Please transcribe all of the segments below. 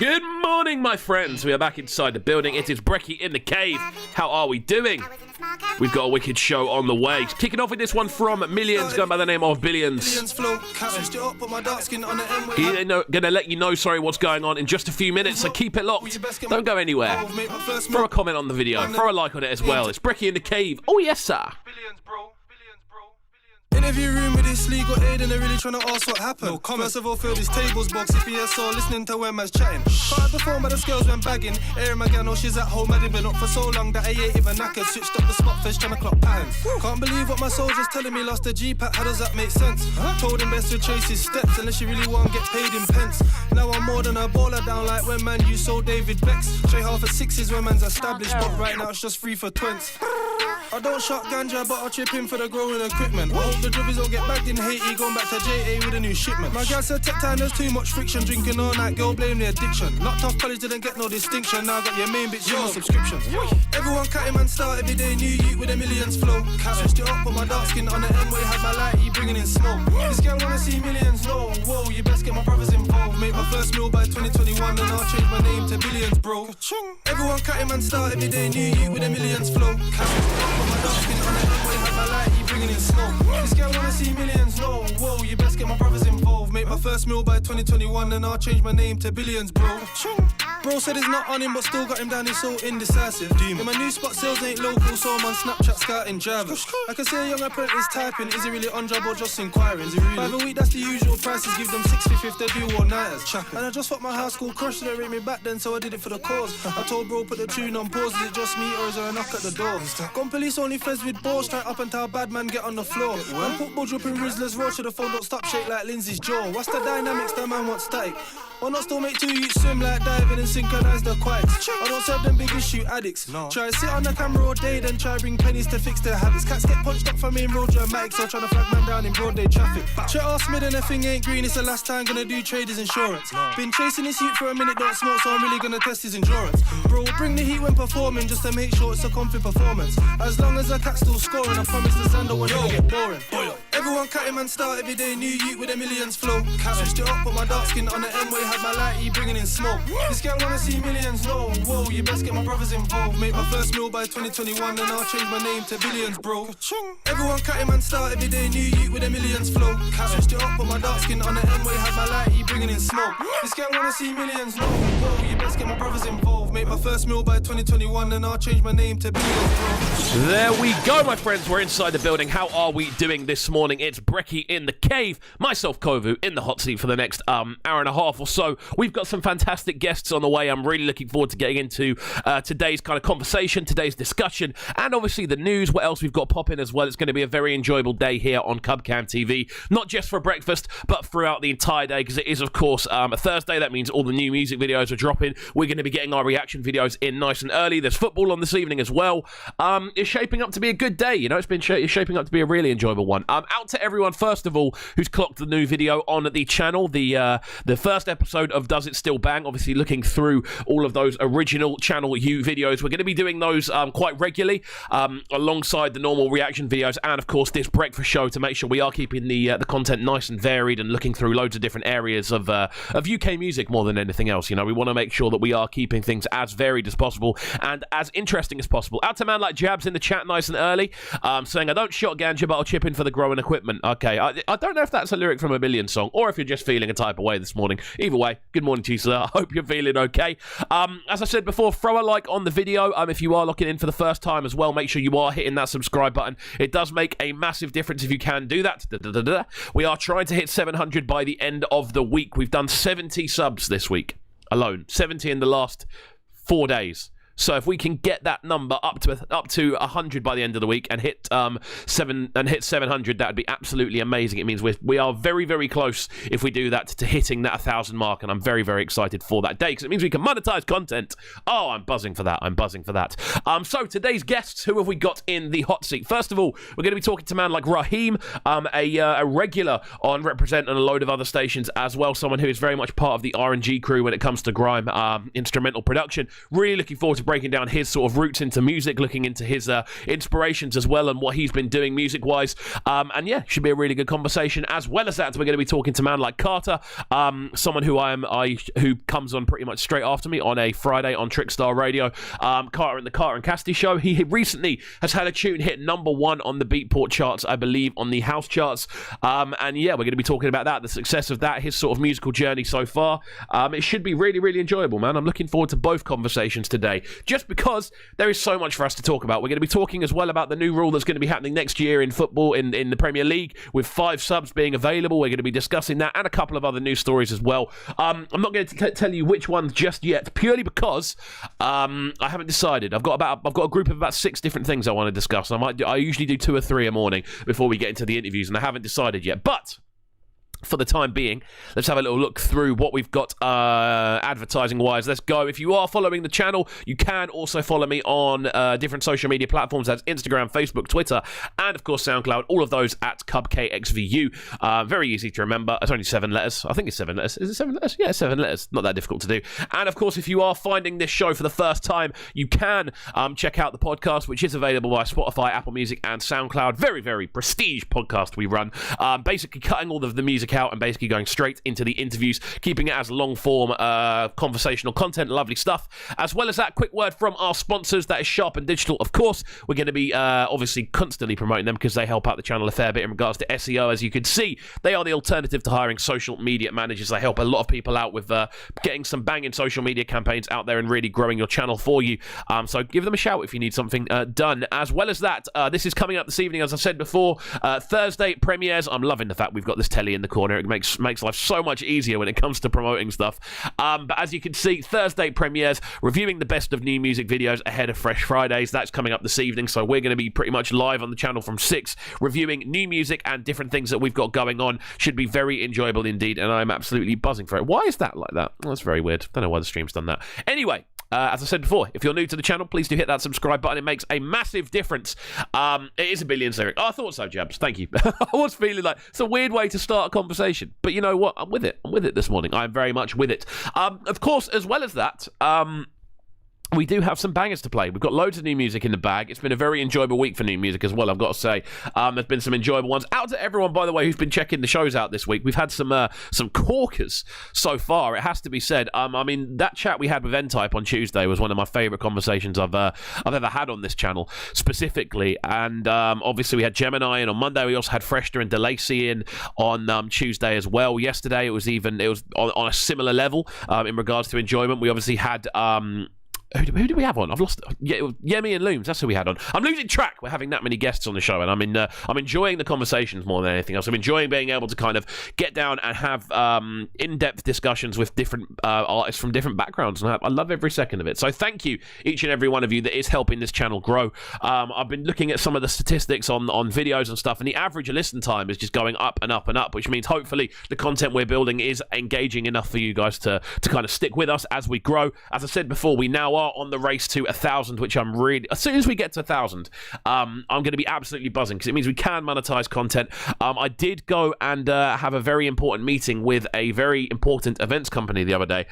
Good morning, my friends. We are back inside the building. It is Brekky in the Cave. How are we doing? We've got a wicked show on the way. Kicking off with this one from Millions, going by the name of Billions. He's gonna let you know, what's going on in just a few minutes, so keep it locked. Don't go anywhere. Throw a comment on the video. Throw a like on it as well. It's Brekky in the Cave. Oh, yes, sir. Interview room with this legal aid and they're really trying to ask what happened. No, first of all, fill this tables box if you saw listening to when man's chatting. Can't perform, but the scales went bagging. Airing my gal, no, she's at home. I didn't been up for so long that I ain't even knackered. Switched up the spot fish, trying to clock patterns. Can't believe what my soldier's telling me. Lost the G-Pack, how does that make sense? Told him best to chase his steps unless you really want to get paid in pence. Now I'm more than a baller down like when man you sold David Becks. Straight half at sixes when man's established, but right now it's just 3 for 20s. I don't shot ganja, but I'll chip in for the growing equipment. I hope the drivers don't get bagged in Haiti, going back to JA with a new shipment. My gal said tech time, there's too much friction. Drinking all night, girl blame the addiction. Locked off college, didn't get no distinction. Now I got your main bitch, you on subscriptions. Everyone cutting man start every day, new youth with a millions flow. Switched it up, put my dark skin on the M-way, had my light, he bringing in smoke. This girl wanna see millions, no, whoa, you best get my brothers involved. Make my first meal by 2021, then I'll change my name to Billions, bro. Everyone cutting man start every day, new youth with a millions flow. My dark skin on the M-way, had my light, he bringing in smoke. This girl wanna see millions, no, whoa, you best get my brothers involved. Make my first meal by 2021, then I'll change my name to Billions, bro. Bro said it's not on him, but still got him down, he's so indecisive. In my new spot, sales ain't local, so I'm on Snapchat scouting drivers. I can see a young apprentice typing, is he really on job or just inquiring? By the week, that's the usual prices, give them 650 if they do all-nighters. And I just fucked my high school crush, they rate me back then, so I did it for the cause. I told bro, put the tune on pause, is it just me or is there a knock at the door? Gone police only feds with balls, straight up until bad man get on the floor. And put Budge up in Rizzler's road, so the phone don't stop shake like Lindsay's jaw. What's the dynamics, that man wants static? Or not still make 2 youths swim like diving and synchronise the quads. I don't serve them big issue addicts. No. Try to sit on the camera all day, then try bring pennies to fix their habits. Cats get punched up for me in road dramatics, so trying to flag man down in broad day traffic. Check ask mid and the thing ain't green, it's the last time gonna do traders insurance. No. Been chasing this youth for a minute, don't smoke, so I'm really gonna test his endurance. Bro, bring the heat when performing, just to make sure it's a comfy performance. As long as the cat's still scoring, I promise the Xander will never get boring. Everyone cutting man start every day, new youth with a millions flow. Switched it up, put my dark skin on the M-way, had my light, he bringing in smoke. This girl wanna see millions, no, whoa, you best get my brothers involved. Make my first meal by 2021, then I'll change my name to Billions, bro. Everyone cutting man start every day, new youth with a millions flow. Switched it up, put my dark skin on the M-way, had my light, he bringing in smoke. This girl wanna see millions, no, whoa, you best get my brothers involved. Make my first meal by 2021, then I'll change my name to Billions, bro. There we go, my friends. We're inside the building. How are we doing this morning? It's Brekky in the Cave. Myself, Kovu, in the hot seat for the next hour and a half or so. We've got some fantastic guests on the way. I'm really looking forward to getting into today's kind of conversation, today's discussion, and obviously the news. What else we've got popping as well. It's going to be a very enjoyable day here on Cubcam TV. Not just for breakfast, but throughout the entire day, because it is, of course, a Thursday. That means all the new music videos are dropping. We're going to be getting our reaction videos in nice and early. There's football on this evening as well. It's shaping up to be a good day. You know, it's shaping up to be a really enjoyable one. Out to everyone, first of all, who's clocked the new video on the channel, the first episode of Does It Still Bang? Obviously, looking through all of those original Channel U videos. We're going to be doing those quite regularly, alongside the normal reaction videos, and of course this breakfast show, to make sure we are keeping the content nice and varied and looking through loads of different areas of UK music more than anything else. You know, we want to make sure that we are keeping things as varied as possible and as interesting as possible. Out to a man like Jabs in the chat nice and early, saying, I don't shot ganja, but I'll chip in for the growing equipment. Okay, I don't know if that's a lyric from a Billion song, or if you're just feeling a type of way this morning. Either way, good morning to you, sir. I hope you're feeling okay. As I said before, throw a like on the video. If you are looking in for the first time as well, make sure you are hitting that subscribe button. It does make a massive difference if you can do that. We are trying to hit 700 by the end of the week. We've done 70 subs this week alone, 70 in the last 4 days. So if we can get that number up to 100 by the end of the week and hit 700, that would be absolutely amazing. It means we are very, very close, if we do that, to hitting that 1,000 mark, and I'm very, very excited for that day, because it means we can monetize content. Oh, I'm buzzing for that. So today's guests, who have we got in the hot seat? First of all, we're going to be talking to a man like Raheim, a regular on Represent and a load of other stations as well, someone who is very much part of the R&G crew when it comes to grime instrumental production. Really looking forward to breaking down his sort of roots into music, looking into his inspirations as well and what he's been doing music-wise. And yeah, should be a really good conversation. As well as that, we're going to be talking to a man like Carter, someone who comes on pretty much straight after me on a Friday on Trickstar Radio. Carter and the Carter and Cassidy Show. He recently has had a tune hit #1 on the Beatport charts, I believe, on the house charts. And yeah, we're going to be talking about that, the success of that, his sort of musical journey so far. It should be really, really enjoyable, man. I'm looking forward to both conversations today, just because there is so much for us to talk about. We're going to be talking as well about the new rule that's going to be happening next year in football in the Premier League, with 5 subs being available. We're going to be discussing that and a couple of other news stories as well. I'm not going to tell you which ones just yet, purely because I haven't decided. I've got a group of about 6 different things I want to discuss. I usually do 2 or 3 a morning before we get into the interviews, and I haven't decided yet. But for the time being, let's have a little look through what we've got advertising-wise. Let's go. If you are following the channel, you can also follow me on different social media platforms. That's Instagram, Facebook, Twitter, and, of course, SoundCloud. All of those at KXVU. Very easy to remember. It's only 7 letters. I think it's 7 letters. Is it 7 letters? Yeah, 7 letters. Not that difficult to do. And, of course, if you are finding this show for the first time, you can check out the podcast, which is available by Spotify, Apple Music, and SoundCloud. Very, very prestige podcast we run. Basically cutting all of the music out and basically going straight into the interviews, keeping it as long form conversational content. Lovely stuff. As well as that, quick word from our sponsors, that is Sharp and Digital. Of course, we're going to be obviously constantly promoting them because they help out the channel a fair bit in regards to SEO. As you can see, they are the alternative to hiring social media managers. They help a lot of people out with getting some banging social media campaigns out there and really growing your channel for you. So give them a shout if you need something done. As well as that, this is coming up this evening, as I said before, Thursday premieres. I'm loving the fact we've got this telly in the corner. It makes life so much easier when it comes to promoting stuff. But as you can see, Thursday premieres, reviewing the best of new music videos ahead of Fresh Fridays. That's coming up this evening, so we're going to be pretty much live on the channel from 6, reviewing new music and different things that we've got going on. Should be very enjoyable indeed, and I'm absolutely buzzing for it. Why is that like that? Well, that's very weird. Don't know why the stream's done that. Anyway, as I said before, if you're new to the channel, please do hit that subscribe button. It makes a massive difference. It is a billion lyric. Oh, I thought so, Jabs. Thank you. I was feeling like it's a weird way to start a conversation, but you know what? I'm with it. I'm with it this morning. I'm very much with it. Of course, as well as that, we do have some bangers to play. We've got loads of new music in the bag. It's been a very enjoyable week for new music as well, I've got to say. There's been some enjoyable ones. Out to everyone, by the way, who's been checking the shows out this week. We've had some corkers so far, it has to be said. I mean, that chat we had with N-Type on Tuesday was one of my favourite conversations I've ever had on this channel, specifically. And obviously we had Gemini, and on Monday we also had Freshner and DeLacy in on Tuesday as well. Yesterday it was on a similar level in regards to enjoyment. We obviously had... Who do we have on? I've lost. Yeah, Yemi and Looms. That's who we had on. I'm losing track. We're having that many guests on the show, and I'm enjoying the conversations more than anything else. I'm enjoying being able to kind of get down and have in-depth discussions with different artists from different backgrounds, and I love every second of it. So thank you, each and every one of you that is helping this channel grow. I've been looking at some of the statistics on videos and stuff, and the average listen time is just going up and up and up, which means hopefully the content we're building is engaging enough for you guys to kind of stick with us as we grow. As I said before, we now are on the race to 1,000, which I'm really, as soon as we get to 1,000, I'm going to be absolutely buzzing because it means we can monetize content. I did go and have a very important meeting with a very important events company the other day,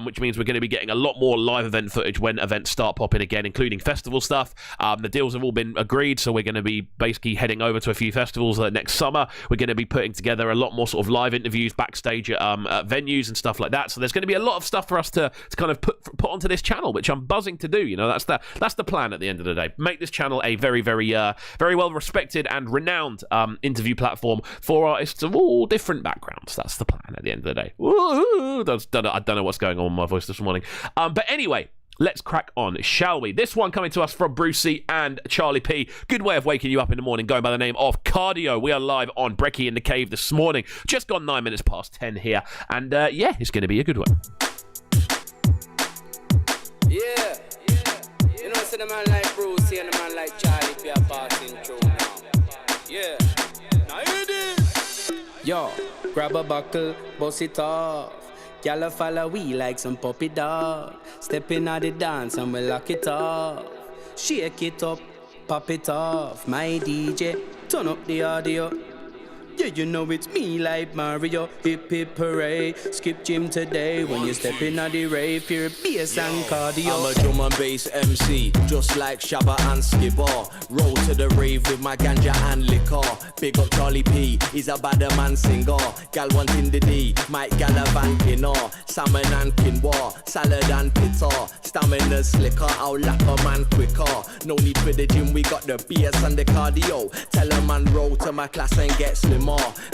which means we're going to be getting a lot more live event footage when events start popping again, including festival stuff. The deals have all been agreed, so we're going to be basically heading over to a few festivals next summer. We're going to be putting together a lot more sort of live interviews backstage at venues and stuff like that. So there's going to be a lot of stuff for us to kind of put onto this channel, which I'm buzzing to do. You know, that's the plan at the end of the day. Make this channel a very, very, very well respected and renowned interview platform for artists of all different backgrounds. That's the plan at the end of the day. Ooh, I don't know what's going on with my voice this morning. But anyway, let's crack on, shall we? This one coming to us from Brucey and Charlie P. Good way of waking you up in the morning, going by the name of Cardio. We are live on Brekky In The Cave this morning. Just gone 9 minutes past 10 here. And yeah, it's going to be a good one. Yeah. You know, see the man like Brucey and the man like Charlie P are passing through now. Yeah. Now you this. Yo, grab a buckle, bust it off. Y'all follow we like some puppy dog. Step in at the dance and we lock it off. Shake it up, pop it off. My DJ, turn up the audio. Yeah, you know it's me like Mario. Hip hip hooray. Skip gym today when you step in at the rave. Pure bass and cardio. I'm a drum and bass MC, just like Shabba and Skibber. Roll to the rave with my ganja and liquor. Big up Charlie P, he's a bad man singer. Gal wanting the D, Mike Gallivant salmon and quinoa, salad and pita. Stamina slicker, I'll lap a man quicker. No need for the gym, we got the BS and the cardio. Tell a man roll to my class and get slimmer.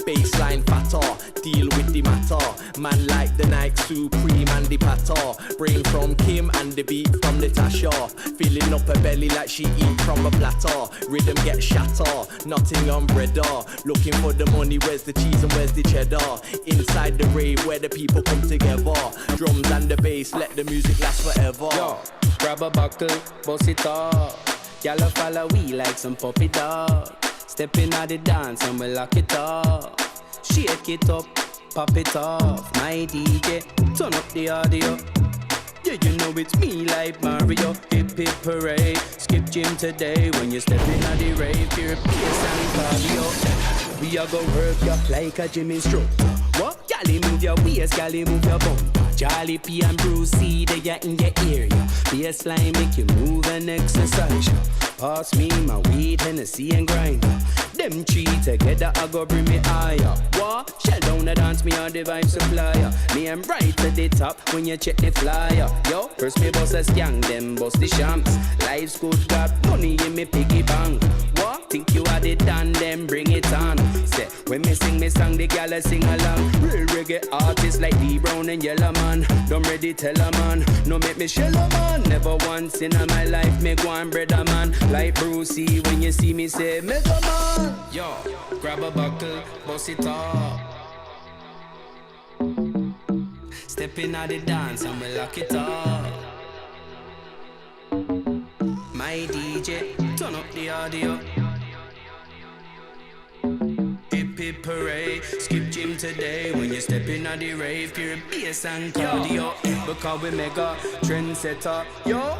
Baseline fatter, deal with the matter. Man like the Nike Supreme and the patter. Brain from Kim and the beat from Natasha. Filling up her belly like she eat from a platter. Rhythm get shatter, Nottingham breader. Looking for the money, where's the cheese and where's the cheddar? Inside the rave where the people come together. Drums and the bass, let the music last forever. Yo, grab a buckle, bust it up. Y'all follow we like some puppy dog. Step in at the dance and we lock it up. Shake it up, pop it off. My DJ, turn up the audio. Yeah, you know it's me like Mario. Hip hip hooray. Skip gym today when you step in at the rave. Pure bass and cardio. We are gonna work you like a gym instructor. What? Gally move your waist, gally move your bum. Charlie P and Bruce C, they are in your area. Bassline make you move and exercise. Pass me my weed, Hennessy and grind. Them three together, I go bring me higher. What? Shell down the dance, me on the vibe supplier. Me I'm right to the top when you check the flyer. Yo, first me boss a gang, them boss the shamps. Life's good, got money in me piggy bank. What? Think you had it done, then bring it on. Say, when me sing me song, the gala sing along. Real reggae artists like D Brown and Yellow Man. Don't ready tell a man, no make me shell a man. Never once in my life me go and bread a man. Like Brucey, when you see me say Mega Man. Yo, grab a buckle, bust it up. Step in at the dance and we lock it up. My DJ, turn up the audio. Hip hip hooray, skip gym today when you step in at the rave. Pure bass and cardio, because we mega trendsetter. Yo,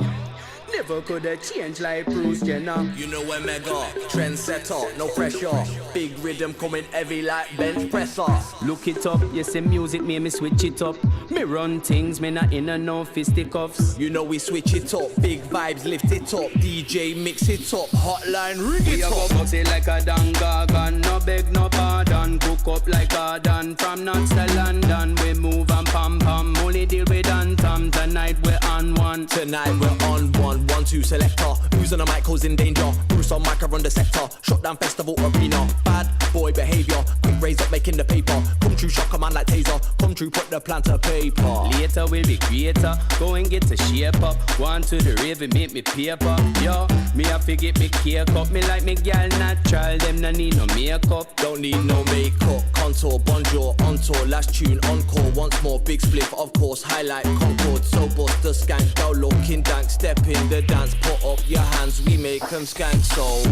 never could have changed like Bruce Jenner. You know we're mega trendsetter, no pressure. Big rhythm coming heavy like bench presser. Look it up, you say music made me switch it up. Me run things, me not in a no fisticuffs. You know we switch it up, big vibes lift it up. DJ mix it up, hotline ring it up. We go bounce it like a dangagan, no beg no pardon. Cook up like a dan from Nantes to London. We move and pam pam, only deal with Antom. Tonight we're on one. Tonight we're on one. 1-2 selector, who's on the mic causing danger? Bruce on mic around the sector, shut down festival arena. Bad boy behavior, quick raise up making the paper. Come true, shock a man like taser. Come true, put the plan to paper. Later we'll be creator, go and get to shape up. One to the rave and make me paper. Yo, me have to get me cake up. Me like me gal natural, them no need no makeup. Don't need no makeup, contour, bonjour, on tour. Last tune, encore, once more, big spliff, of course. Highlight, Concord, so bust the skank. Girl looking dank, step in the dance. Put up your hands, we make them skank. So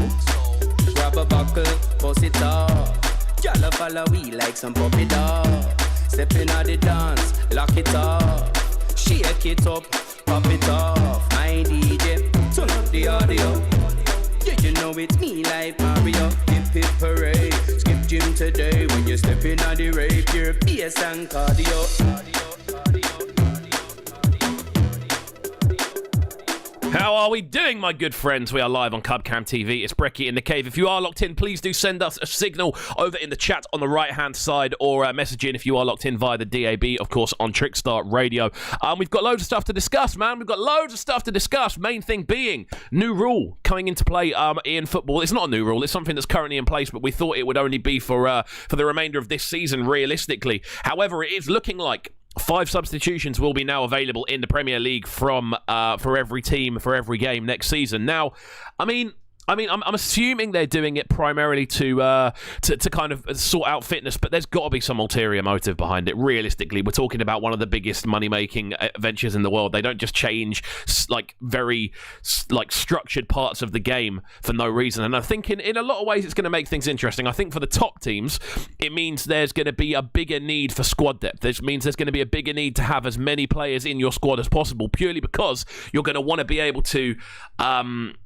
grab a buckle, bust it up. Y'all follow we like some puppy dog. Step in at the dance, lock it up. Shake it up, pop it off. My DJ, turn up the audio. Yeah, you know it's me like Mario. Hip hip hooray, skip gym today when you step in at the rave. Pure bass and cardio. How are we doing, my good friends? We are live on Cubcam TV. It's Brekky in the Cave. If you are locked in, please do send us a signal over in the chat on the right-hand side, or message in if you are locked in via the DAB, of course, on Trickstar Radio. We've got loads of stuff to discuss, man. We've got loads of stuff to discuss. Main thing being, new rule coming into play in football. It's not a new rule. It's something that's currently in place, but we thought it would only be for the remainder of this season, realistically. However, it is looking like 5 substitutions will be now available in the Premier League from for every team, for every game next season. Now, I'm assuming they're doing it primarily to kind of sort out fitness, but there's got to be some ulterior motive behind it. Realistically, we're talking about one of the biggest money-making ventures in the world. They don't just change very structured parts of the game for no reason. And I think in a lot of ways it's going to make things interesting. I think for the top teams, it means there's going to be a bigger need for squad depth. This means there's going to be a bigger need to have as many players in your squad as possible, purely because you're going to want to be able to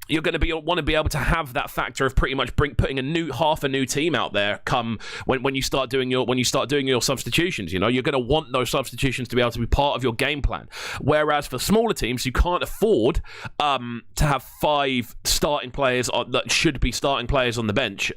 you're going to want to be able to have that factor of pretty much putting half a new team out there come when you start doing your substitutions. You know, you're going to want those substitutions to be able to be part of your game plan. Whereas for smaller teams, you can't afford to have 5 starting players that should be starting players on the bench.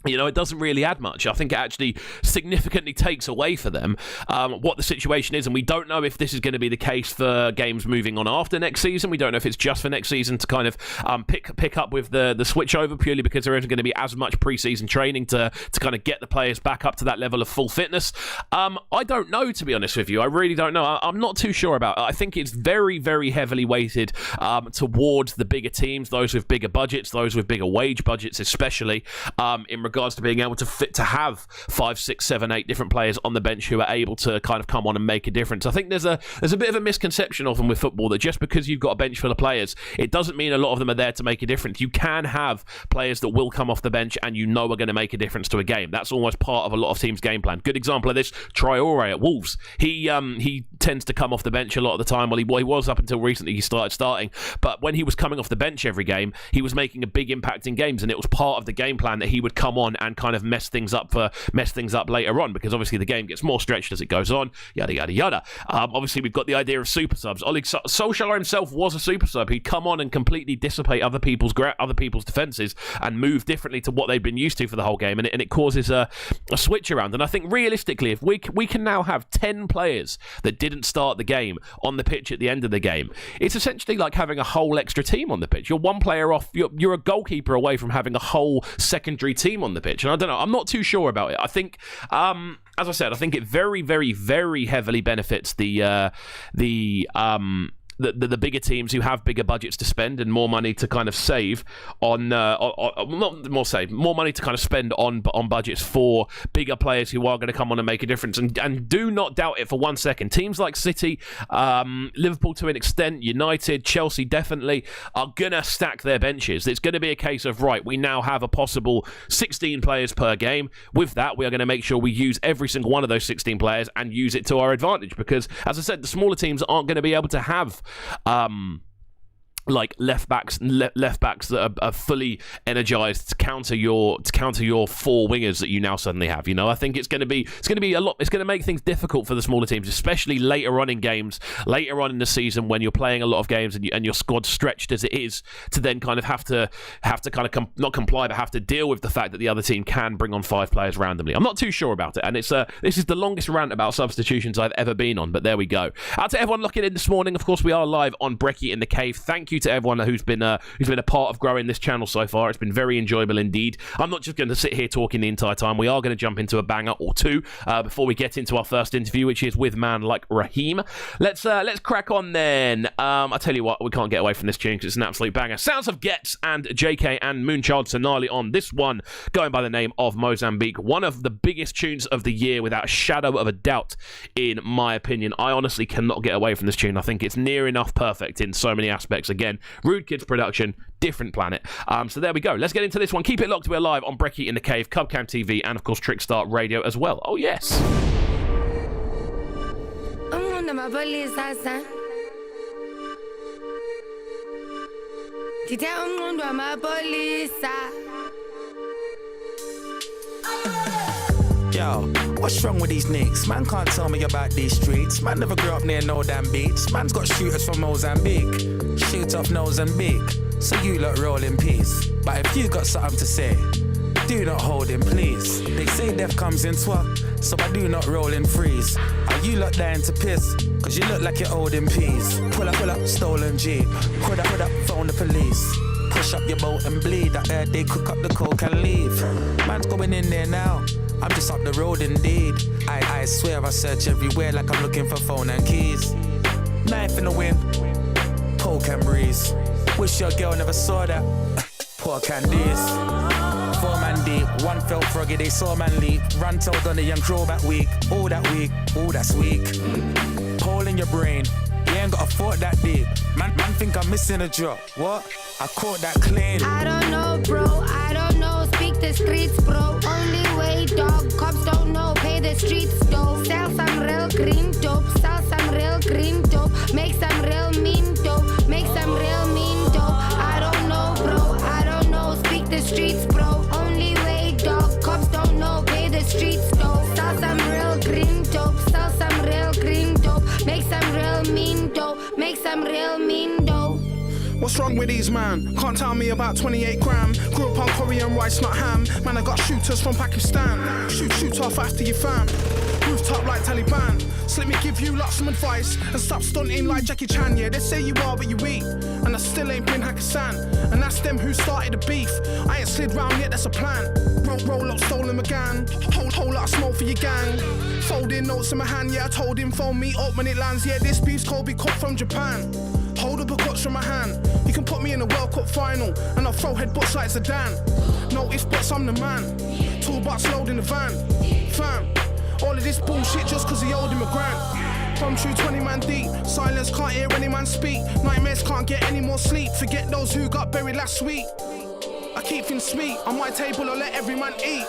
You know, it doesn't really add much. I think it actually significantly takes away for them what the situation is. And we don't know if this is going to be the case for games moving on after next season. We don't know if it's just for next season to kind of pick up with the switch over, purely because there isn't going to be as much preseason training to kind of get the players back up to that level of full fitness. I don't know, to be honest with you. I really don't know. I'm not too sure about it. I think it's very, very heavily weighted towards the bigger teams, those with bigger budgets, those with bigger wage budgets, especially in regards to being able to have 5, 6, 7, 8 different players on the bench who are able to kind of come on and make a difference. I think there's a bit of a misconception of them with football, that just because you've got a bench full of players, it doesn't mean a lot of them are there to make a difference. You can have players that will come off the bench and you know are going to make a difference to a game. That's almost part of a lot of teams' game plan. Good example of this, Traore at Wolves. He tends to come off the bench a lot of the time. Well, he was up until recently. He started starting, but when he was coming off the bench every game, he was making a big impact in games, and it was part of the game plan that he would come on and kind of mess things up later on, because obviously the game gets more stretched as it goes on, yada yada yada. Obviously we've got the idea of super subs. Ole Solskjaer himself was a super sub. He'd come on and completely dissipate other people's defenses and move differently to what they'd been used to for the whole game, and it causes a switch around. And I think realistically, if we can now have 10 players that didn't start the game on the pitch at the end of the game, it's essentially like having a whole extra team on the pitch. You're one player off. You're a goalkeeper away from having a whole secondary team on the pitch. And I don't know, I'm not too sure about it. I think, as I said, I think it very, very, very heavily benefits the bigger teams who have bigger budgets to spend and more money to kind of save on more money to kind of spend on budgets for bigger players who are going to come on and make a difference. And do not doubt it for 1 second. Teams like City, Liverpool to an extent, United, Chelsea definitely are going to stack their benches. It's going to be a case of, right, we now have a possible 16 players per game. With that, we are going to make sure we use every single one of those 16 players and use it to our advantage, because, as I said, the smaller teams aren't going to be able to have like left backs that are fully energized to counter your 4 wingers that you now suddenly have. You know, I think it's going to be a lot. It's going to make things difficult for the smaller teams, especially later on in games, later on in the season when you're playing a lot of games and your squad's stretched as it is, to then kind of have to kind of not comply, but have to deal with the fact that the other team can bring on 5 players randomly. I'm not too sure about it, and it's this is the longest rant about substitutions I've ever been on, but there we go. Out to everyone looking in this morning. Of course, we are live on Brekky in the Cave. Thank you to everyone who's been a part of growing this channel so far. It's been very enjoyable indeed. I'm not just going to sit here talking the entire time. We are going to jump into a banger or two before we get into our first interview, which is with man like Raheim. Let's crack on then. I tell you what, we can't get away from this tune because it's an absolute banger. Sounds of Getz and JK and Moonchild Sonali on this one, going by the name of Mozambique. One of the biggest tunes of the year, without a shadow of a doubt, in my opinion. I honestly cannot get away from this tune. I think it's near enough perfect in so many aspects. Again, Rude Kids production, different planet. So there we go. Let's get into this one. Keep it locked. We're live on Brekky in the Cave, Cubcam TV, and of course Trickstar Radio as well. Oh yes. Yo, what's wrong with these nicks? Man can't tell me about these streets. Man never grew up near no damn beats. Man's got shooters from Mozambique. Shoot off Mozambique. So you lot roll in peace. But if you got something to say, do not hold in, please. They say death comes in twat, so I do not roll in freeze. Are you lot dying to piss? Cause you look like you're holding peas. Pull up, stolen Jeep. Put up, phone the police. Push up your boat and bleed. I heard they cook up the coke and leave. Man's going in there now. I'm just up the road indeed. I swear I search everywhere like I'm looking for phone and keys. Knife in the wind, poke and breeze. Wish your girl never saw that. Poor candies. 4 man deep, one felt froggy, they saw man leap. Ran told on the young crow that week. Oh that week, oh that's weak. Hole in your brain, you ain't got a thought that deep. Man think I'm missing a drop. What? I caught that clean. I don't know, bro, I don't know. Speak the streets, bro. Only way, dog. Cops don't know. Pay the streets, though. Sell some real green dope. Sell some real green dope. Make some real mean dope. Make some real mean dope. I What's wrong with these man? Can't tell me about 28 gram. Grew up on Korean rice, not ham. Man, I got shooters from Pakistan. Shoot off after you fam. Rooftop like Taliban. So let me give you lots of advice and stop stunting like Jackie Chan. Yeah, they say you are what you eat, and I still ain't been Hakkasan. And that's them who started the beef. I ain't slid round yet, that's a plan. Roll up, stolen McGann. Whole lot of smoke for your gang. Folding notes in my hand, yeah, I told him phone me up when it lands. Yeah, this beef's cold, be cut from Japan. Hold up a clutch from my hand. You can put me in a World Cup final, and I'll throw headbutts like Zidane. No ifs, buts, I'm the man. Toolbox load in the van. Fam, all of this bullshit just cause he owed him a grand. From true 20 man deep. Silence, can't hear any man speak. Nightmares, can't get any more sleep. Forget those who got buried last week. I keep things sweet. On my table, I let every man eat.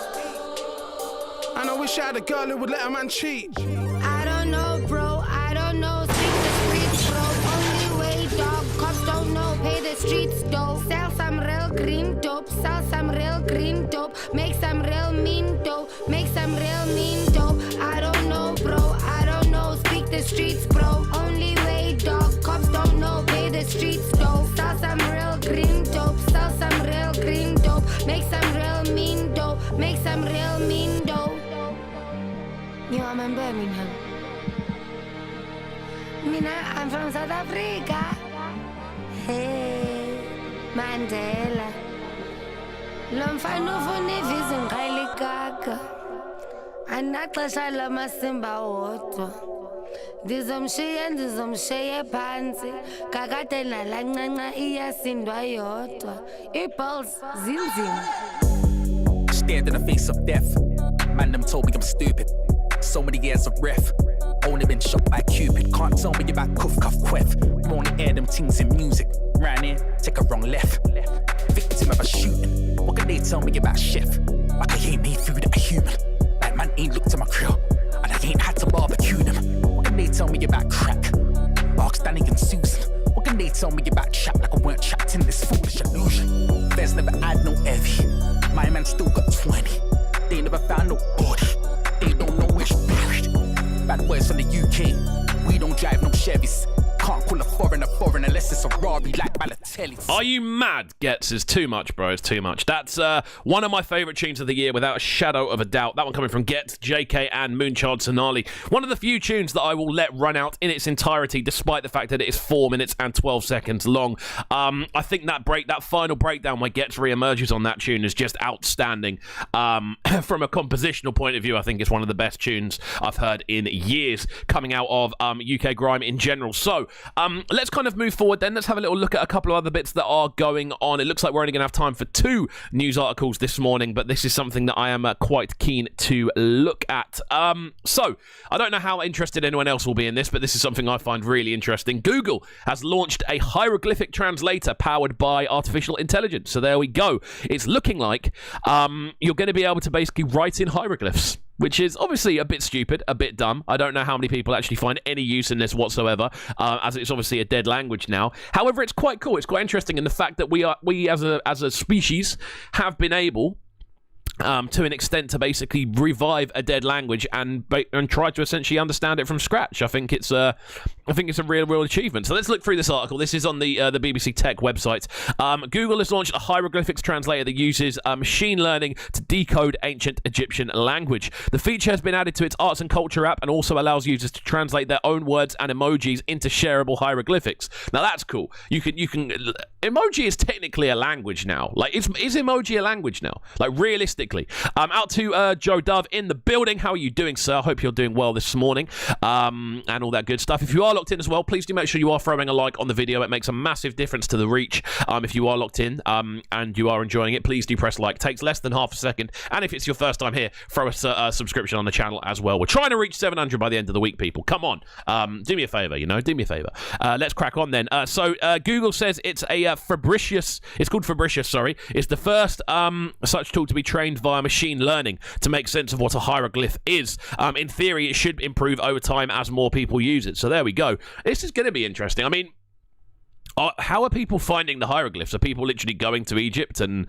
And I wish I had a girl who would let a man cheat. I don't know, bro, I don't know. Speak the streets, bro. Only way, dog. Cops don't know. Pay the streets, dope. Sell some real green dope. Sell some real green dope. Make some real mean dope. Make some real mean dope. I don't know, bro, I don't know. Speak the streets, bro. Only way, dog. Cops don't know. Pay the streets, dope. Sell some real green dope. Sell some real green dope. Make some real mean dope. Make some real mean dope. You are in Birmingham. Mina, I'm from South Africa. Hey, Mandela. Lomfana ufuna ivisa ngiqala ikaka. Anaxesha lamasimba wodwa. Ndizomshiya phansi. Kakade nalancanca iyasindwa yodwa. Iballs zinzima. Stared in the face of death. Man, them told me I'm stupid. So many years of ref. Only been shot by Cupid. Can't tell me about cuff, cuff, queff. Only air them things in music. Ran in, take a wrong left. Victim of a shooting. What can they tell me about chef? Like I ain't made food a human. Like man ain't looked at my grill. And I ain't had to barbecue them. What can they tell me about crack? Barks, Danny and Susan. What can they tell me about trap? Like I weren't trapped in this foolish illusion. There's never had no heavy. My man still got 20. They never found no body. They don't know where she buried. Bad words from the UK. We don't drive no Chevys. Can't call a foreign unless it's a Rari like Balotelli's. Are you mad? Gets is too much, bro. It's too much. That's one of my favourite tunes of the year, without a shadow of a doubt. That one coming from Gets, JK, and Moonchild Sonali. One of the few tunes that I will let run out in its entirety, despite the fact that it is 4 minutes and 12 seconds long. I think that final breakdown where Gets re-emerges on that tune is just outstanding. From a compositional point of view, I think it's one of the best tunes I've heard in years, coming out of UK grime in general. So, let's kind of move forward then. Let's have a little look at a couple of other bits that are going on. It looks like we're only going to have time for 2 news articles this morning, but this is something that I am quite keen to look at. So, I don't know how interested anyone else will be in this, but this is something I find really interesting. Google has launched a hieroglyphic translator powered by artificial intelligence. So there we go. It's looking like you're going to be able to basically write in hieroglyphs, which is obviously a bit stupid, a bit dumb. I don't know how many people actually find any use in this whatsoever, as it's obviously a dead language now. However, it's quite cool. It's quite interesting in the fact that we as a species have been able, to an extent, to basically revive a dead language and try to essentially understand it from scratch. I think it's a real achievement. So let's look through this article. This is on the BBC Tech website. Google has launched a hieroglyphics translator that uses machine learning to decode ancient Egyptian language. The feature has been added to its arts and culture app and also allows users to translate their own words and emojis into shareable hieroglyphics. Now that's cool. You can emoji is technically a language now. Like, is emoji a language now? Like, realistically. Out to Joe Dove in the building. How are you doing, sir? I hope you're doing well this morning, and all that good stuff. If you are locked in as well, please do make sure you are throwing a like on the video. It makes a massive difference to the reach. If you are locked in and you are enjoying it, please do press like. It takes less than half a second. And if it's your first time here, throw a subscription on the channel as well. We're trying to reach 700 by the end of the week, people. Come on. Do me a favor, do me a favor. Let's crack on then. So Google says it's a Fabricius. It's called Fabricius, sorry. It's the first such tool to be trained via machine learning to make sense of what a hieroglyph is. In theory, it should improve over time as more people use it. So there we go. This is going to be interesting. I mean, How are people finding the hieroglyphs? Are people literally going to Egypt and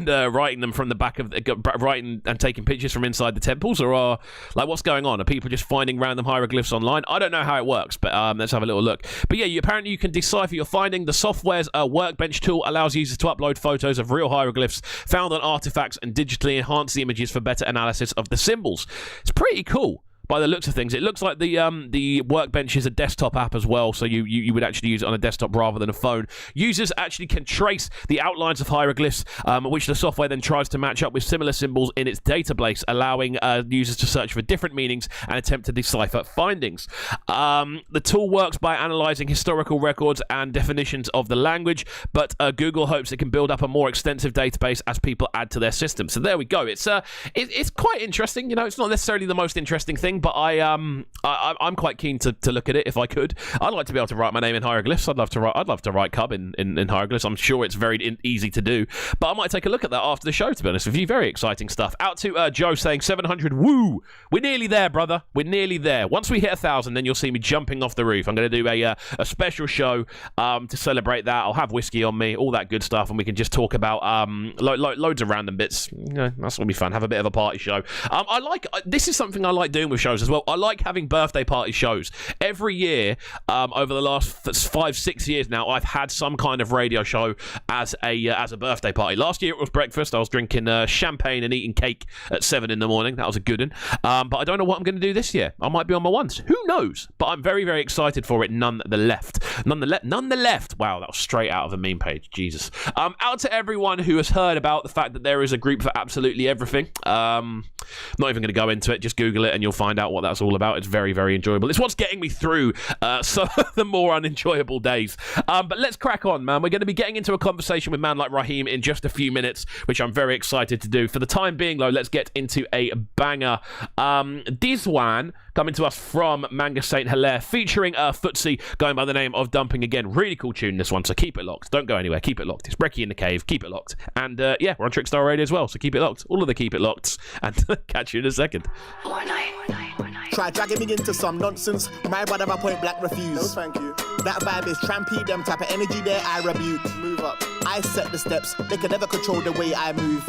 writing them from the back of writing and taking pictures from inside the temples, or are what's going on? Are people just finding random hieroglyphs online? I don't know how it works, but let's have a little look. But yeah, apparently you can decipher your finding. The software's workbench tool allows users to upload photos of real hieroglyphs found on artifacts and digitally enhance the images for better analysis of the symbols. It's pretty cool. By the looks of things, it looks like the workbench is a desktop app as well, so you would actually use it on a desktop rather than a phone. Users actually can trace the outlines of hieroglyphs, which the software then tries to match up with similar symbols in its database, allowing users to search for different meanings and attempt to decipher findings. The tool works by analysing historical records and definitions of the language, but Google hopes it can build up a more extensive database as people add to their system. So there we go. It's quite interesting. You know, it's not necessarily the most interesting thing, but I'm quite keen to look at it if I could. I'd like to be able to write my name in hieroglyphs. I'd love to write Cub in hieroglyphs. I'm sure it's very easy to do, but I might take a look at that after the show, to be honest with you. Very exciting stuff. Out to Joe saying 700. Woo! We're nearly there, brother. We're nearly there. Once we hit 1,000, then you'll see me jumping off the roof. I'm going to do a special show to celebrate that. I'll have whiskey on me, all that good stuff, and we can just talk about loads of random bits. You know, that's going to be fun. Have a bit of a party show. This is something I like doing with shows as well. I like having birthday party shows. Every year, over the last 5-6 years now, I've had some kind of radio show as a birthday party. Last year it was breakfast. I was drinking champagne and eating cake at 7 in the morning. That was a good one. But I don't know what I'm going to do this year. I might be on my ones. Who knows? But I'm very, very excited for it none the left. Wow, that was straight out of a meme page. Jesus. Out to everyone who has heard about the fact that there is a group for absolutely everything. Not even going to go into it. Just Google it and you'll find out what that's all about. It's very, very enjoyable. It's what's getting me through some of the more unenjoyable days. But let's crack on, man. We're going to be getting into a conversation with man like Raheim in just a few minutes, which I'm very excited to do. For the time being, though, let's get into a banger. This one coming to us from Manga Saint Hilaire, featuring Footsie, going by the name of Dumping Again. Really cool tune, this one, so keep it locked. Don't go anywhere. Keep it locked. It's Brekky In The Cave. Keep it locked. And yeah, we're on Trickstar Radio as well, so keep it locked. All of the keep it locked. And catch you in a second. Try dragging me into some nonsense. My brother, my point blank refuse. No, thank you. That vibe is trampy, them type of energy there I rebuke. Move up. I set the steps, they can never control the way I move.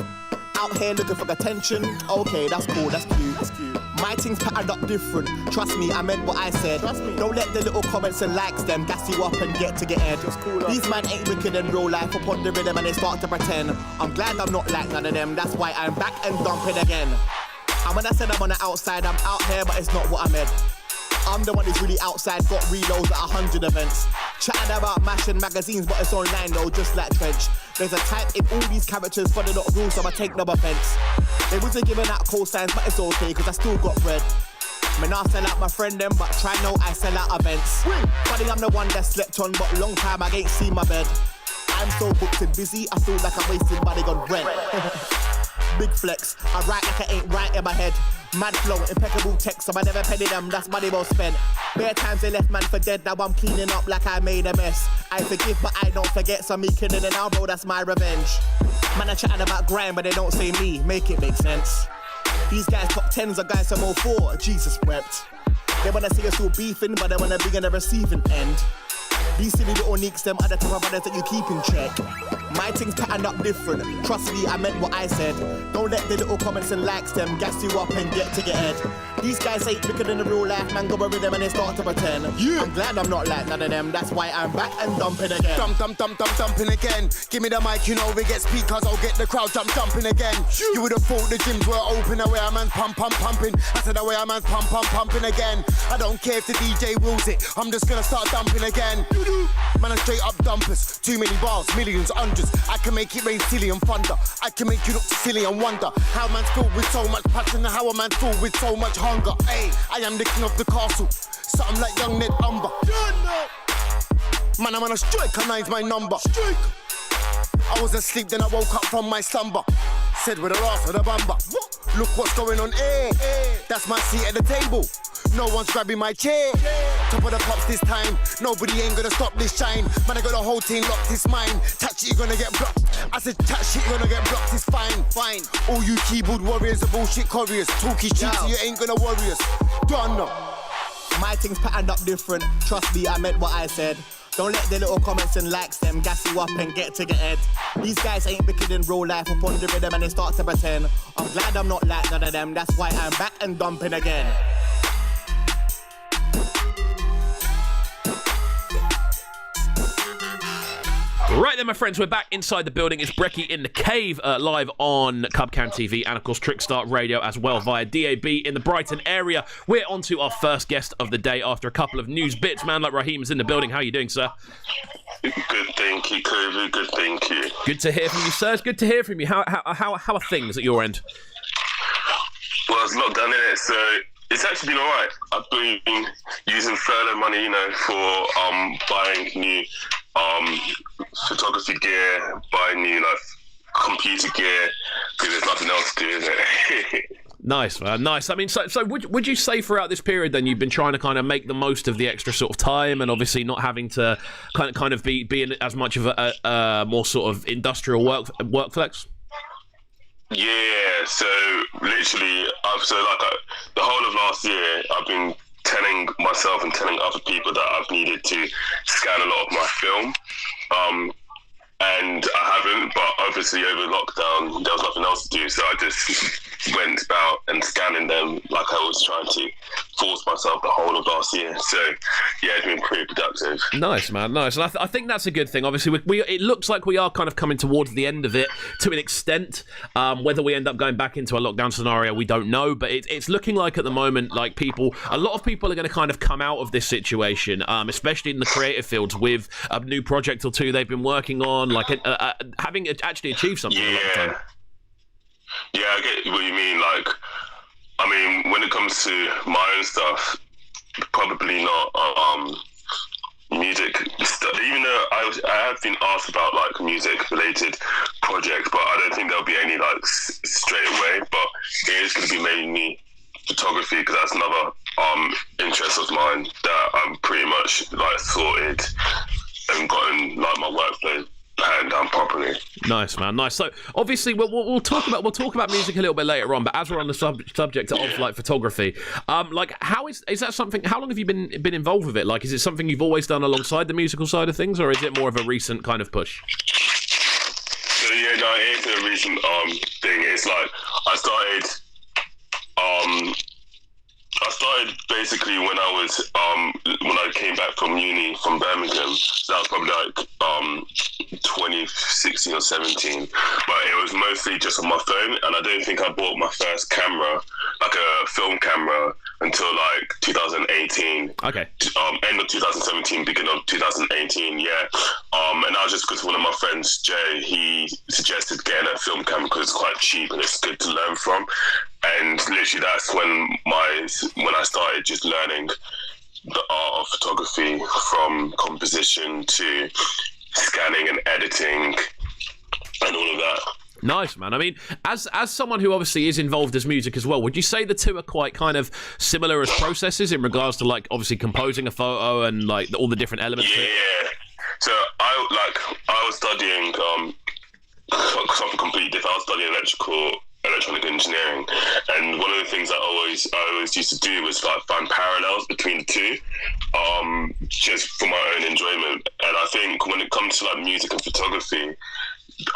Out here looking for attention, okay, that's cool, that's cute. That's cute. My things patterned up different, trust me, I meant what I said. Trust me. Don't let the little comments and likes them gas you up and get to get head. Just cool up. These man ain't wicked in real life upon the rhythm and they start to pretend. I'm glad I'm not like none of them, that's why I'm back and dumping again. And when I said I'm on the outside, I'm out here, but it's not what I meant. I'm the one who's really outside, got reloads at 100 events. Chatting about mashing magazines, but it's online though, just like Trench. There's a type in all these characters, but they're not rules, so I take no offense. They wasn't giving out cosigns, but it's okay, cause I still got bread. Man, I sell out my friend them, but try no, I sell out events. Funny, I'm the one that slept on, but long time I ain't seen my bed. I'm so booked and busy, I feel like I'm wasting money on rent. Big flex, I write like I ain't right in my head. Mad flow, impeccable text, so I never penny them, that's money well spent. Bare times they left man for dead, now I'm cleaning up like I made a mess. I forgive but I don't forget, so me killing it now, bro, that's my revenge. Man, I chatting about grind, but they don't say me, make it make sense. These guys top 10s are guys I'm all for, Jesus wept. They wanna see us all beefing, but they wanna be on the receiving end. These silly little neeks, them are the type of brothers that you keep in check. My things patterned up different, trust me, I meant what I said. Don't let the little comments and likes them gas you up and get to get head. These guys ain't bigger than the real life, man, go with them and they start to pretend. Yeah. I'm glad I'm not like none of them, that's why I'm back and dumping again. Dumping again. Give me the mic, you know we get speakers, I'll get the crowd jumping again. You would have thought the gyms were open, the way a man's pumping. I said the way a man's pumping again. I don't care if the DJ rules it, I'm just gonna start dumping again. Man, I'm straight up dumpers. Too many bars, millions, hundreds. I can make it rain silly and thunder. I can make you look silly and wonder how a man's filled with so much passion and how a man's filled with so much hunger. Hey, I am the king of the castle. Something like young Ned Umber. Man, I'm on a strike, and nine's my number. I was asleep, then I woke up from my slumber. Said with a ass with a bumper. Look what's going on, that's my seat at the table. No one's grabbing my chair. Top of the pops this time. Nobody ain't gonna stop this shine. Man, I got the whole team locked, it's mine. Touch it, you're gonna get blocked. I said touch it, you're gonna get blocked, it's fine. All you keyboard warriors are bullshit couriers. Talkie shit, so you ain't gonna worry us. Don't know. My things patterned up different, trust me, I meant what I said. Don't let the little comments and likes them gas you up and get to your head. These guys ain't wicked in real life up on the rhythm and they start to pretend. I'm glad I'm not like none of them, that's why I'm back and dumping again. Right then, my friends, we're back inside the building. It's Brekky in the Cave, live on Cubcan TV and, of course, Trickstar Radio as well via DAB in the Brighton area. We're on to our first guest of the day after a couple of news bits. Man like Raheim is in the building. How are you doing, sir? Good, thank you, Kovu. Good, thank you. Good to hear from you, sir. It's good to hear from you. How are things at your end? Well, it's lockdown in it, so it's actually been alright. I've been using furlough money, for buying new photography gear, buying new computer gear, because there's nothing else to do, is it? Nice, man. Nice. I mean, so would you say throughout this period then you've been trying to kind of make the most of the extra sort of time and obviously not having to kind of be in as much of a more sort of industrial work flex? Yeah. So literally, the whole of last year, I've been telling myself and telling other people that I've needed to scan a lot of my film. And I haven't, but obviously over lockdown, there was nothing else to do, so I just went about and scanning them like I was trying to force myself the whole of last year. So, yeah, it's been pretty productive. Nice, man, nice. And I think that's a good thing. Obviously, it looks like we are kind of coming towards the end of it to an extent. Whether we end up going back into a lockdown scenario, we don't know, but it's looking like at the moment, like a lot of people are going to kind of come out of this situation, especially in the creative fields, with a new project or two they've been working on, like having actually achieved something. Yeah, I get what you mean. I mean, when it comes to my own stuff, probably not music stuff. Even though I have been asked about music-related projects, but I don't think there'll be any straight away. But it is going to be mainly photography, because that's another interest of mine that I'm pretty much sorted and gotten my workflow hand down properly. Nice, man, nice. So obviously we'll talk about music a little bit later on, but as we're on the subject of photography, how is that something? How long have you been involved with it? Is it something you've always done alongside the musical side of things, or is it more of a recent kind of push? So yeah, no, it's a recent thing. It's I started basically when I came back from uni from Birmingham. So that was probably 2016 or 17, but it was mostly just on my phone, and I don't think I bought my first camera, a film camera, until 2018. Okay. End of 2017, beginning of 2018. Yeah. And I was just because one of my friends, Jay, he suggested getting a film camera because it's quite cheap and it's good to learn from. And literally, that's when I started just learning the art of photography, from composition to scanning and editing and all of that. Nice, man. I mean, as someone who obviously is involved as music as well, would you say the two are quite kind of similar as processes in regards to obviously composing a photo and all the different elements? Yeah. So I was studying something completely different. I was studying electronic engineering, and one of the things I always used to do was find parallels between the two, just for my own enjoyment. And I think when it comes to music and photography,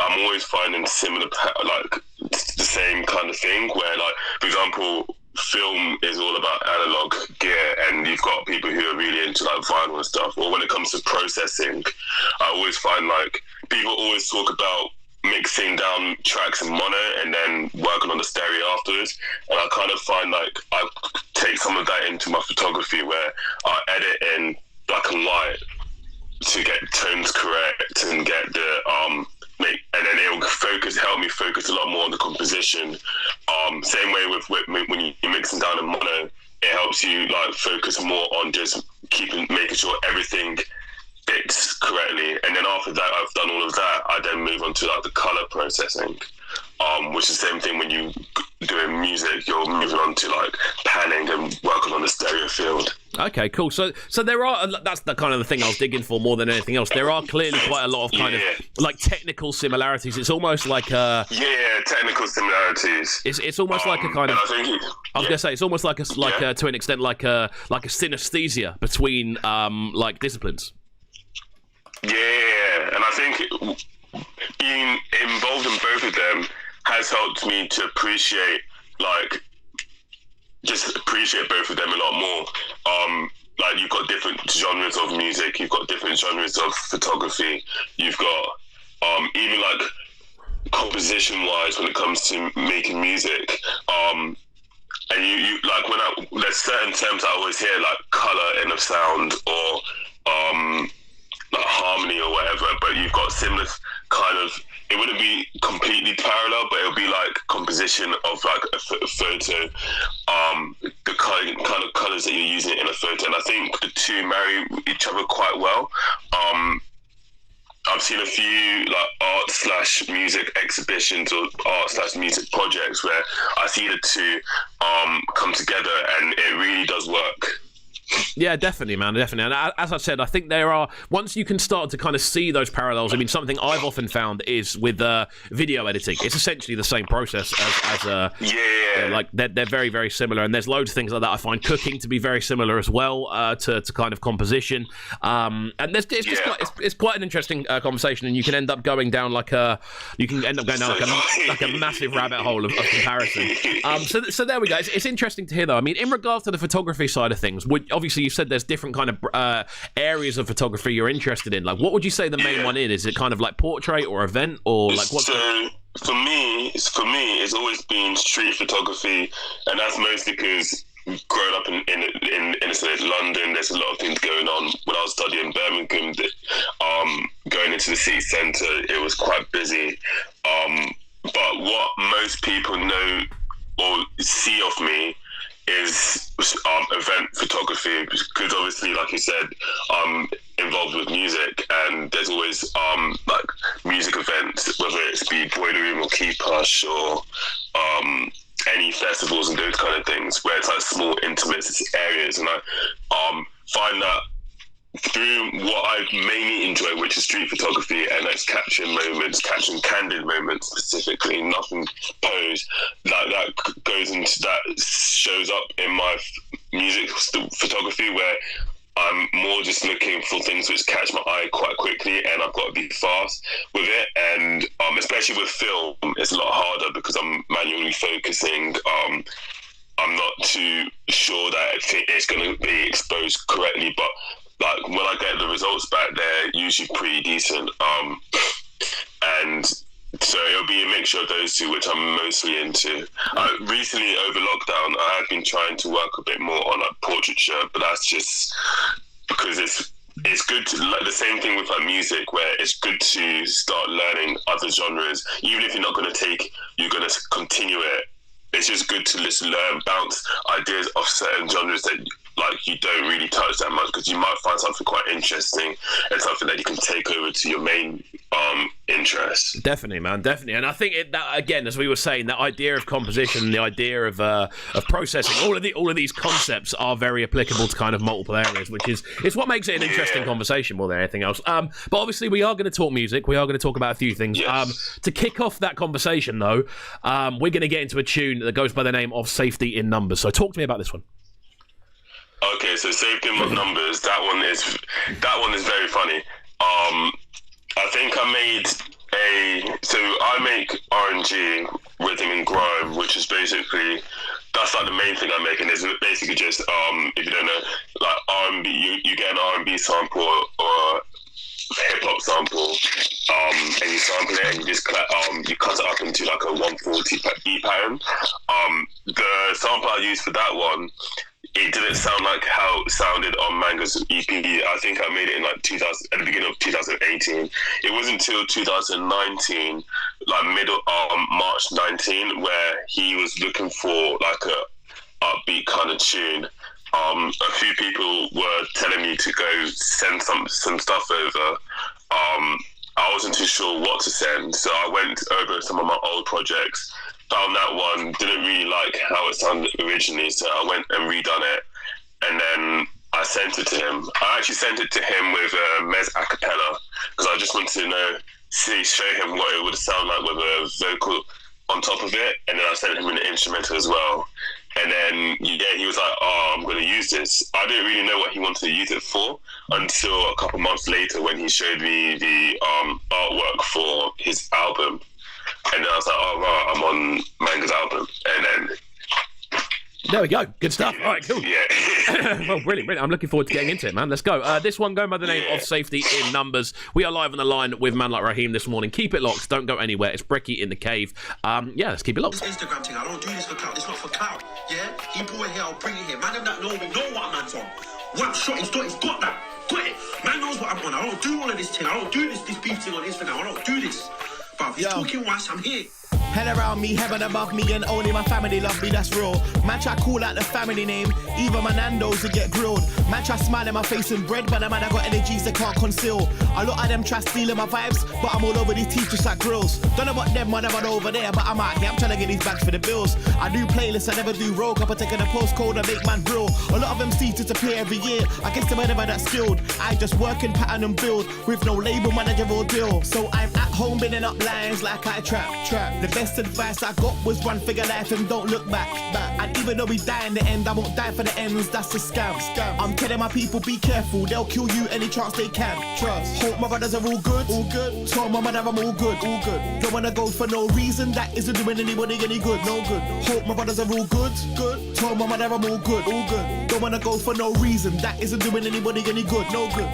I'm always finding similar, the same kind of thing, where for example, film is all about analog gear, and you've got people who are really into vinyl and stuff. Or when it comes to processing, I always find people always talk about mixing down tracks in mono and then working on the stereo afterwards. And I kind of find I take some of that into my photography, where I edit in black and white to get tones correct and get the and then it will help me focus a lot more on the composition. Same way with when you're mixing down in mono, it helps you focus more on just making sure everything fits correctly. And then after that, I've done all of that, I then move on to the color processing, which is the same thing when you doing music, you're moving on to panning and working on the stereo field. Okay, cool. So there are, that's the kind of the thing I was digging for more than anything else. There are clearly quite a lot of kind of technical similarities. It's almost technical similarities. It's almost like a kind of, I was gonna say, it's almost to an extent like a synesthesia between disciplines. Yeah, and I think being involved in both of them has helped me to appreciate both of them a lot more. Like, you've got different genres of music, you've got different genres of photography, you've got even like composition wise when it comes to making music, and you like there's certain terms I always hear, like color in a sound, or like harmony or whatever, but you've got similar kind of, it wouldn't be completely parallel, but it'll be like composition of like a photo, the kind of colors that you're using in a photo, and I think the two marry each other quite well. I've seen a few like art/music exhibitions or art/music projects where I see the two come together, and it really does work. Yeah, definitely, man, definitely. And as I said, I think there are, once you can start to kind of see those parallels, I mean, something I've often found is with video editing. It's essentially the same process as like they're very, very similar, and there's loads of things like that. I find cooking to be very similar as well to kind of composition. And it's quite an interesting conversation, and you can end up going down like a massive rabbit hole of comparison. So there we go. It's interesting to hear, though. I mean, in regards to the photography side of things, obviously you said there's different kind of areas of photography you're interested in. Like, what would you say the main one is? Is it kind of like portrait or event, or like what? So for me, it's always been street photography, and that's mostly because growing up in London, there's a lot of things going on. When I was studying Birmingham, going into the city centre, it was quite busy. But what most people know or see of me is event photography, because obviously, like you said, I'm involved with music, and there's always like music events, whether it's be Boiler Room or Key Push or any festivals and those kind of things, where it's like small intimate areas, and I find that through what I mainly enjoy, which is street photography, and that's capturing candid moments specifically, nothing posed, that goes into, that shows up in my music photography, where I'm more just looking for things which catch my eye quite quickly, and I've got to be fast with it. And especially with film, it's a lot harder because I'm manually focusing. I'm not too sure that it's going to be exposed correctly, but like when I get the results back, they're usually pretty decent. And so it'll be a mixture of those two, which I'm mostly into. Recently, over lockdown, I have been trying to work a bit more on like portraiture, but that's just because it's good to, like, the same thing with like music, where it's good to start learning other genres, even if you're not going to you're going to continue it. It's just good to just learn, bounce ideas off certain genres that like you don't really touch that much, because you might find something quite interesting and something that you can take over to your main interest. Definitely, man, definitely. And I think that again, as we were saying, that idea of composition, the idea of processing, all of these concepts are very applicable to kind of multiple areas, which is what makes it an interesting conversation more than anything else. But obviously, we are going to talk music. We are going to talk about a few things. Yes. To kick off that conversation, though, we're going to get into a tune that goes by the name of Safety in Numbers. So talk to me about this one. Okay, so Safety in Numbers, that one is very funny. I think I make R&G, rhythm and grime, which is basically, that's like the main thing I make, and it's basically just, if you don't know, like R&B, you get an R&B sample or hip-hop sample, and you sample it, and you just you cut it up into like a 140 beat pattern. The sample I used for that one, it didn't sound like how it sounded on Mango's EP. I think I made it in like at the beginning of 2018. It wasn't until 2019, like middle March 19, where he was looking for like a upbeat kind of tune. A few people were telling me to go send some stuff over. I wasn't too sure what to send, so I went over some of my old projects, found that one, didn't really like how it sounded originally, so I went and redone it, and then I sent it to him. I actually sent it to him with Mez a cappella, because I just wanted to show him what it would sound like with a vocal on top of it, and then I sent him an instrumental as well. And then, he was like, oh, I'm going to use this. I didn't really know what he wanted to use it for until a couple months later when he showed me the artwork for his album. And then I was like, oh, right, I'm on Manga's album. And then... There we go. Good stuff. All right, cool. Yeah. Well, brilliant. I'm looking forward to getting into it, man. Let's go. This one going by the name of Safety in Numbers. We are live on the line with man like Raheim this morning. Keep it locked. Don't go anywhere. It's Brekky in the Cave. Let's keep it locked. This Instagram thing, I don't do this for clout. It's not for clout. Yeah? He brought it here, I'll bring it here. Man, them that know me know what man's on. One shot, he's got that. Got it. Man knows what I'm on. I don't do all of this thing. I don't do this beef thing on Instagram. I don't do this. But if you're talking once, I'm here. Hell around me, heaven above me, and only my family love me, that's real. Man try call out the family name, even my Nando's to get grilled. Man try smile in my face and bread, but the man I got energies they can't conceal. A lot of them try stealing my vibes, but I'm all over these teeth just like grills. Don't know what them whatever over there, but I'm out here, I'm trying to get these bags for the bills. I do playlists, I never do rogue up, I take in a postcode and make man grill. A lot of them see disappear every year, I guess they're never that skilled. I just work and pattern and build, with no label manager or deal. So I'm at home building up lines like I trap. The best advice I got was run figure life and don't look back. And even though we die in the end, I won't die for the ends, that's a scam. I'm telling my people, be careful, they'll kill you any chance they can. Trust. Hope my brothers are all good. Tell my mother I'm all good. Don't wanna go for no reason that isn't doing anybody any good. No good. Hope my brothers are all good. Tell my mother I'm all good. Don't wanna go for no reason that isn't doing anybody any good. No good.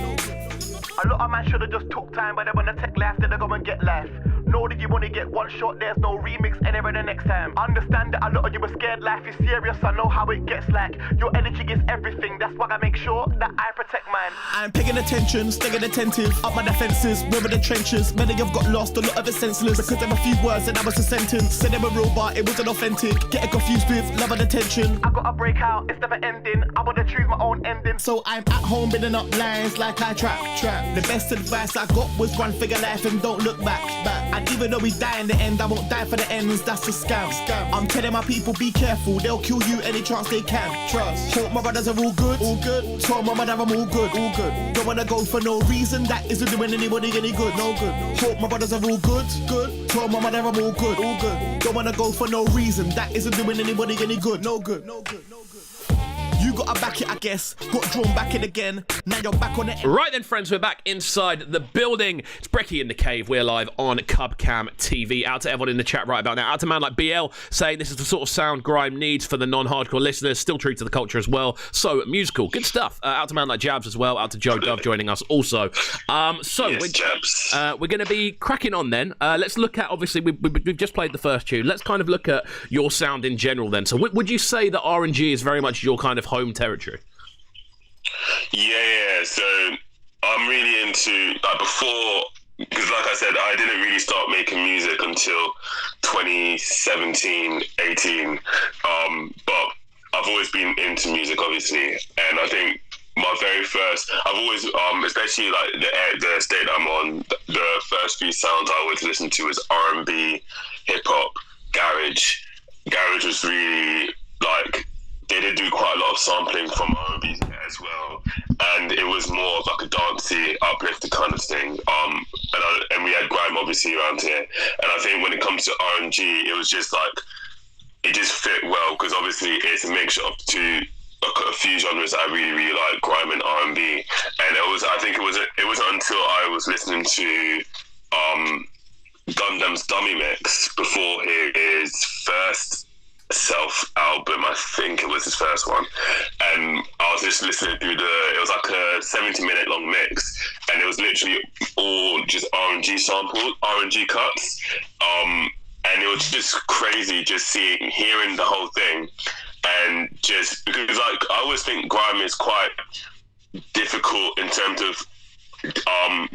A lot of man should've just took time, but they wanna take life, then they go and get life. Know that you only get one shot, there's no remix anywhere the next time. Understand that a lot of you were scared, life is serious, I know how it gets like. Your energy is everything, that's why I make sure that I protect mine. I'm paying attention, staying attentive, up my defences, weather the trenches. Many have got lost, a lot of it senseless, because of a few words and that was a sentence. Said they were real, but it wasn't authentic. Getting confused with love and attention. I gotta break out, it's never ending, I wanna choose my own ending. So I'm at home building up lines like I trap. The best advice I got was run figure life and don't look back. And even though we die in the end, I won't die for the ends, that's a scam. I'm telling my people, be careful, they'll kill you any chance they can. Trust. Hope my brothers are all good. Tell my mother I'm all good. Don't wanna go for no reason that isn't doing anybody any good. No good. Hope my brothers are all good. Tell my mother I'm all good. Don't wanna go for no reason that isn't doing anybody any good. No good. You gotta back it, I guess. Got drawn back in again. Now you're back on it. Right then, friends, we're back inside the building. It's Brekky in the Cave. We're live on Cubcam TV. Out to everyone in the chat right about now. Out to man like BL saying this is the sort of sound grime needs for the non-hardcore listeners. Still true to the culture as well. So musical, good stuff. Out to man like Jabs as well. Out to Joe Dove joining us also. We're going to be cracking on then. Let's look at, obviously, we've just played the first tune. Let's kind of look at your sound in general then. So would you say that R&G is very much your kind of home territory? Yeah. So I'm really into, like, before, because like I said, I didn't really start making music until 2017, 18. But I've always been into music, obviously, and I think my very first, I've always, especially like the state I'm on, the first few sounds I always listened to was R&B, hip hop, garage. Garage was really like, they did do quite a lot of sampling from R&B as well, and it was more of like a dancey, uplifting kind of thing. And we had grime obviously around here, and I think when it comes to R&G, it was just like, it just fit well because obviously it's a mixture of a few genres that I really like, grime and R&B, and I think it wasn't until I was listening to Gundam's Dummy Mix before his first self-album, I think it was his first one, and I was just listening through it was like a 70-minute long mix, and it was literally all just R&G samples, R&G cuts, and it was just crazy just hearing the whole thing. And just because, like, I always think grime is quite difficult in terms of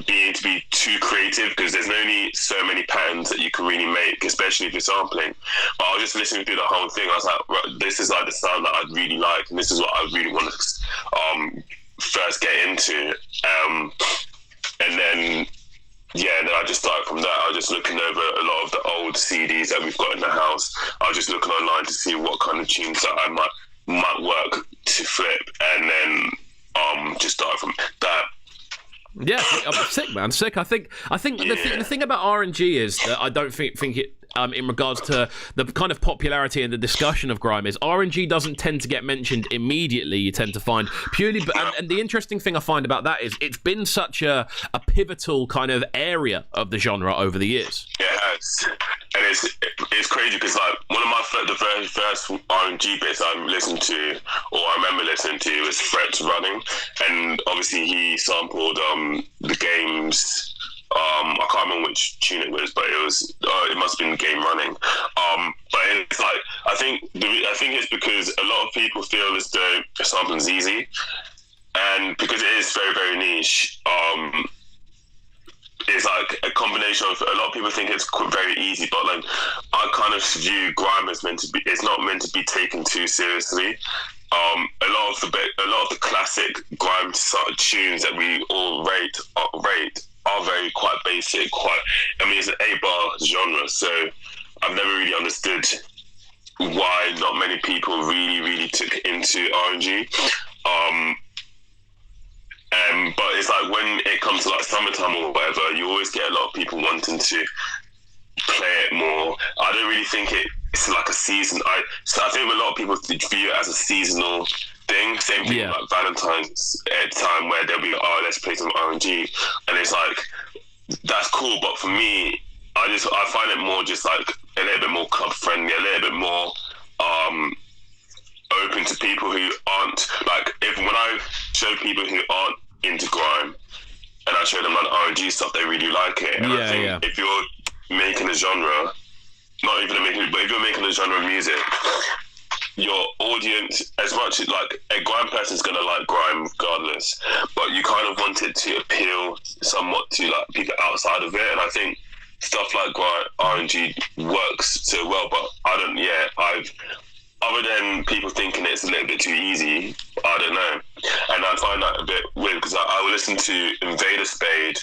being to be too creative, because there's only so many patterns that you can really make, especially if you're sampling. But I was just listening through the whole thing. I was like, right, this is like the sound that I'd really like, and this is what I really want to first get into. And then I just started from that. I was just looking over a lot of the old CDs that we've got in the house. I was just looking online to see what kind of tunes that I might work to flip, and then just started from that. Yeah, I'm sick, man. Sick. I think the thing about R&G is that I don't think in regards to the kind of popularity and the discussion of grime is R&G doesn't tend to get mentioned immediately. You tend to find purely, and the interesting thing I find about that is it's been such a pivotal kind of area of the genre over the years. It has, and it's crazy because like one of the very first R&G bits I listened to, or I remember listening to, was Fret's Running, and obviously he sampled the Game's. I can't remember which tune it was, but it must have been Game Running. But it's like I think it's because a lot of people feel as though sampling's easy, and because it is very, very niche. It's like a combination of a lot of people think it's very easy, but like I kind of view grime as it's not meant to be taken too seriously. A lot of the classic grime tunes that we all rate are very quite basic. It's an 8-bar genre, so I've never really understood why not many people really took into R&G. But it's like when it comes to like summertime or whatever, you always get a lot of people wanting to play it more. I don't really think it's like a season. I think a lot of people view it as a seasonal thing. Same thing like Valentine's time, where they'll be like, oh, let's play some R&G, and it's like that's cool. But for me, I find it more just like a little bit more club friendly, a little bit more open to people who aren't like. When I show people who aren't into grime and I show them like R&G stuff, they really like it. And I think if you're making a genre, not even but if you're making a genre of music, your audience, as much as like a grime person's gonna like grime regardless, but you kind of want it to appeal somewhat to like people outside of it. And I think stuff like grime R&G works so well, but other than people thinking it's a little bit too easy, I don't know. And I find that a bit weird because I would listen to Invader Spade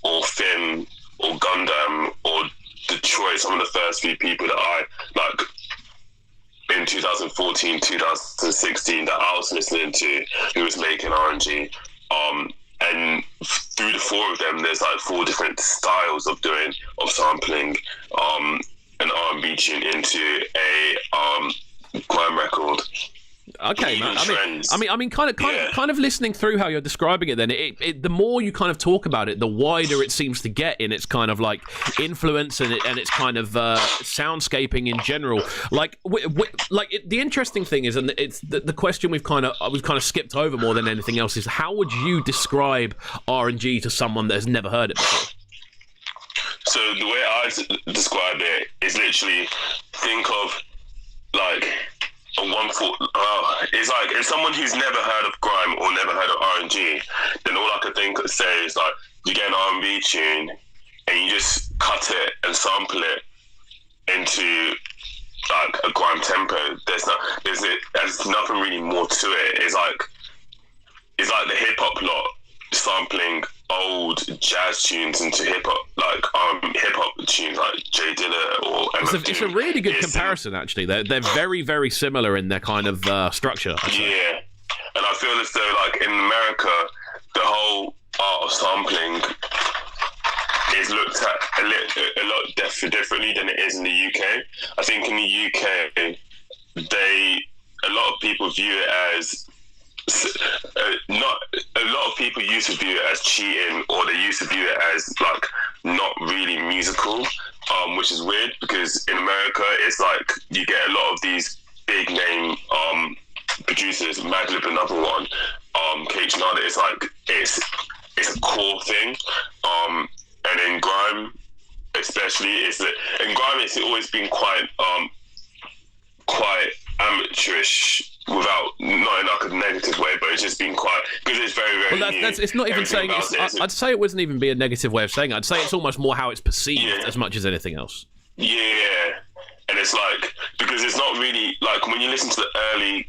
or Finn or Gundam or Detroit, some of the first few people that I like in 2014, 2016 that I was listening to who was making R&G. And through the four of them, there's like 4 different styles of sampling an R&B tune into a grime record. Okay, man. I mean, kind of listening through how you're describing it. Then, the more you kind of talk about it, the wider it seems to get in its kind of like influence and its kind of soundscaping in general. Like, the interesting thing is, and it's the question we've kind of skipped over more than anything else is, how would you describe R&G to someone that has never heard it before? So the way I describe it is literally think of like it's like if someone who's never heard of grime or never heard of R&G, then all I could say is like you get an R&B tune and you just cut it and sample it into like a grime tempo. There's nothing really more to it. It's like the hip hop lot sampling old jazz tunes into hip hop, like hip hop tunes like Jay Dilla or MF it's a really good comparison. Actually, they're very, very similar in their kind of structure. Yeah, and I feel as though like in America, the whole art of sampling is looked at a lot differently than it is in the UK. I think in the UK, a lot of people view it as not a lot of people used to view it as cheating, or they used to view it as like not really musical, which is weird because in America it's like you get a lot of these big name producers, Madlib another one, K-Nada. It's like it's a core thing, and in grime especially in grime it's always been quite amateurish, not in like a negative way, but it's just been quite, because it's very, very new. It's not even saying I'd say it wouldn't even be a negative way of saying it. I'd say it's almost more how it's perceived as much as anything else. Yeah, and it's like, because it's not really, like when you listen to the early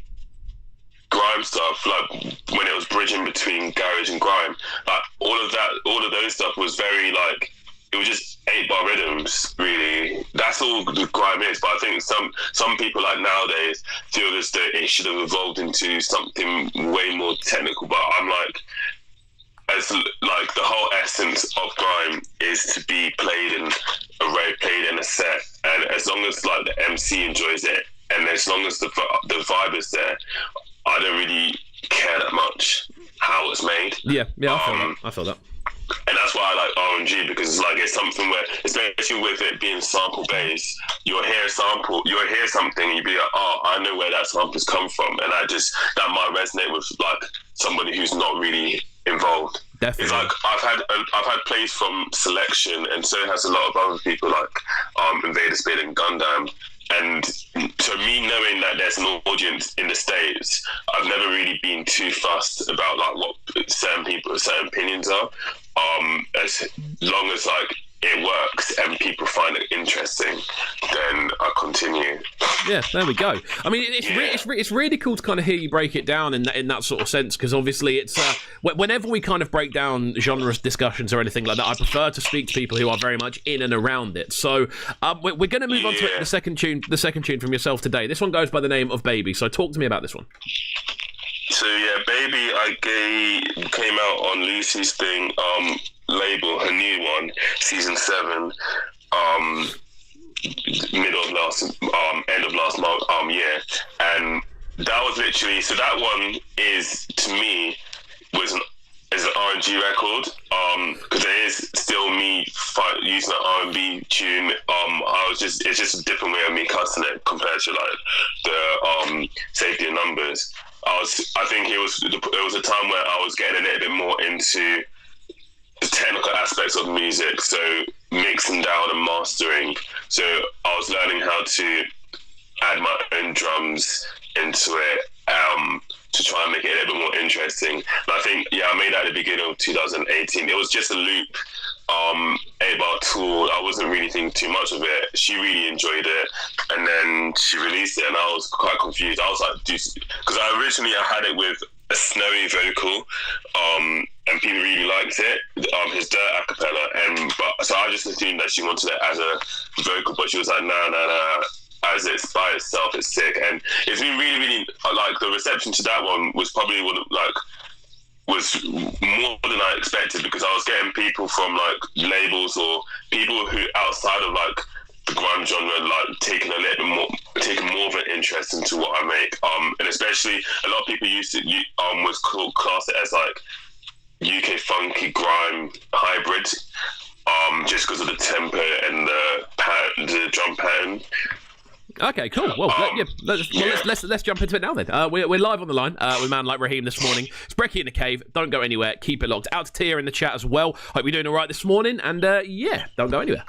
grime stuff, like when it was bridging between garage and grime, like all of those stuff was very like, it was just 8-bar rhythms, really. That's all the grime is. But I think some people like nowadays feel as though it should have evolved into something way more technical. But I'm like, as like the whole essence of grime is to be played in a set, and MC enjoys it, and as long as the vibe is there, I don't really care that much how it's made. Yeah, I feel that. And that's why I like R&G, because it's something where, especially with it being sample based, you'll hear something and you'll be like, oh, I know where that sample's come from, and that might resonate with like somebody who's not really involved. Definitely. It's like I've had plays from Selection, and so has a lot of other people like Invader Spade and Gundam. And so me knowing that there's an audience in the States, I've never really been too fussed about like what certain opinions are. As long as like it works and people find it interesting, then I continue. Yeah, there we go. I mean, it's really cool to kind of hear you break it down in that sort of sense, because obviously it's whenever we kind of break down genre discussions or anything like that, I prefer to speak to people who are very much in and around it. So we're going to move on to the second tune from yourself today. This one goes by the name of Baby. So talk to me about this one. So yeah, Baby, came out on Lucy's thing label, her new one, season 7, end of last year, and that was literally, so that one is, to me, is an R&G record, because it is still me using an R&B tune. It's just a different way of me cussing it compared to like the Safety in Numbers. I think it was a time where I was getting a little bit more into the technical aspects of music, so mixing down and mastering. So I was learning how to add my own drums into it, to try and make it a little bit more interesting. And I think, I made that at the beginning of 2018. It was just a loop, 8-bar tool. I wasn't really thinking too much of it. She really enjoyed it, and then she released it, and I was quite confused. I was like, because I had it with a snowy vocal, and people really liked it, his dirt a cappella, so I just assumed that she wanted it as a vocal, but she was like, nah, as it's by itself, it's sick. And it's been really, really, like, the reception to that one was probably was more than I expected, because I was getting people from like labels or people who outside of like the grime genre, like taking more of an interest into what I make, and especially a lot of people was class it as like UK funky grime hybrid, just because of the tempo and the drum pattern. Okay, cool. Well, let's jump into it now then. We're live on the line with a man like Raheim this morning. It's Brekky in the Cave. Don't go anywhere. Keep it locked. Out to Tia in the chat as well. Hope you're doing all right this morning. And don't go anywhere.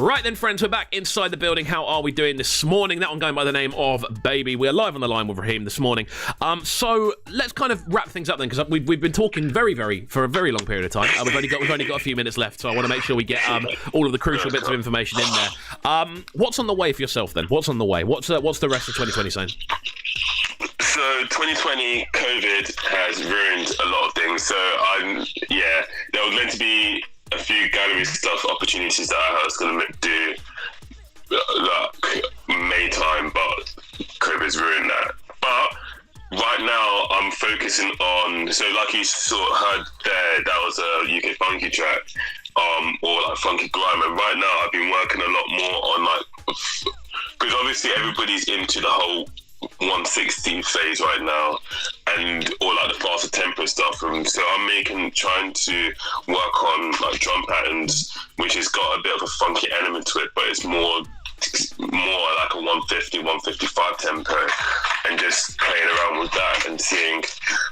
Right then, friends, we're back inside the building. How are we doing this morning? That one going by the name of Baby. We're live on the line with Raheim this morning. So let's kind of wrap things up then, because we've been talking for a very long period of time. We've only got a few minutes left, so I want to make sure we get all of the crucial bits of information in there. What's on the way for yourself then? What's on the way? What's the rest of 2020 saying? So 2020 COVID has ruined a lot of things. So there was meant to be a few gallery stuff opportunities that I was going to do like May time, but COVID's ruined that. But right now I'm focusing on, so like you heard there, that was a UK funky track, or like funky grime, and right now I've been working a lot more on like, because obviously everybody's into the whole 160 phase right now, and all like the faster tempo stuff, and so I'm trying to work on like drum patterns, which has got a bit of a funky element to it, but it's more like a 150, 155 tempo, and just playing around with that and seeing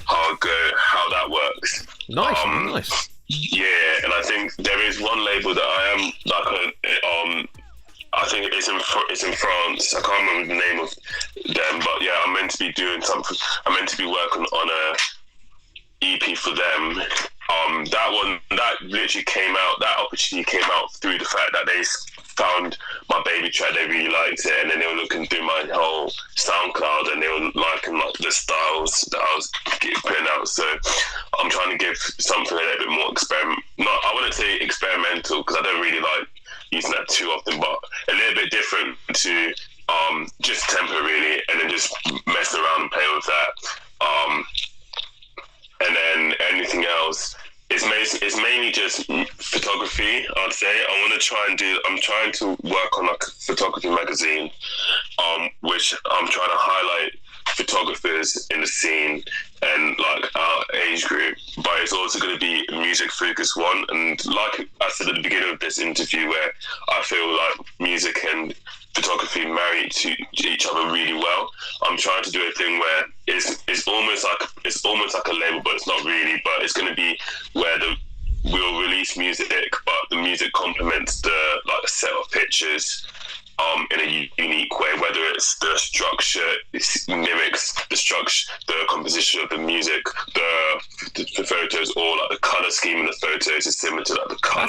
how that works. Nice. Yeah, and I think there is one label that I am like I think it's in France. I can't remember the name of them, but yeah, I'm meant to be doing something. I'm meant to be working on a EP for them. That literally came out. That opportunity came out through the fact that they found my Baby track. They really liked it, and then they were looking through my whole SoundCloud, and they were liking like the styles that I was putting out. So I'm trying to give something a little bit more I wouldn't say experimental, because I don't really like using that too often, but a little bit different to just tempo really, and then just mess around and play with that. And then anything else, it's mainly just photography, I'd say. I'm trying to work on like a photography magazine, which I'm trying to highlight photographers in the scene and like our age group, but it's also going to be a music focused one. And like I said at the beginning of this interview, where I feel like music and photography marry to each other really well, I'm trying to do a thing where it's almost like a label, but it's not really. But it's going to be where we'll release music, but the music complements the like set of pictures in a unique way, whether it's the structure, it mimics the structure, the composition of the music, the photos, or like the color scheme in the photos is similar to like the color.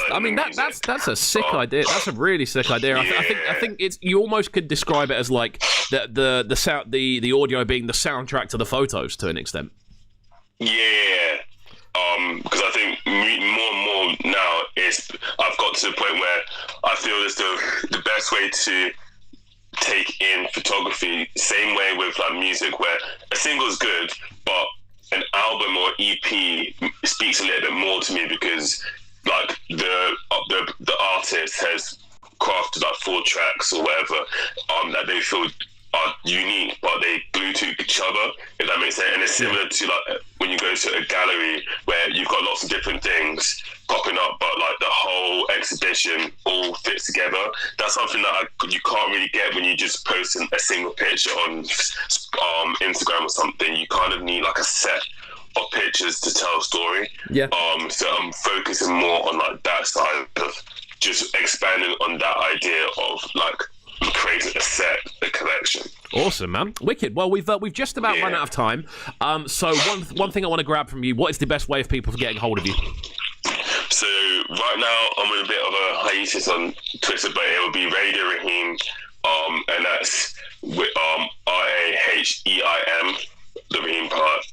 That's a sick idea. That's a really sick idea. Yeah. I think it's, you almost could describe it as like the sound, the audio being the soundtrack to the photos to an extent. Yeah. Because I think more and more now I've got to the point where I feel as though the best way to take in photography, same way with like music, where a single's good, but an album or EP speaks a little bit more to me, because like the artist has crafted like 4 tracks or whatever that they feel are unique, but they glue to each other, if that makes sense. And it's similar to like when you go to a gallery where you've got lots of different things popping up, but like the whole exhibition all fits together. That's something that you can't really get when you just post a single picture on Instagram or something. You kind of need like a set of pictures to tell a story. Yeah. So I'm focusing more on like that side of just expanding on that idea of like creating a collection. Awesome, man. Wicked. Well, we've just about run out of time. So one thing I want to grab from you, what is the best way of people for getting hold of you? So right now I'm in a bit of a hiatus on Twitter, but it will be Radio Raheim, and that's with RAHEIM, the Raheim part.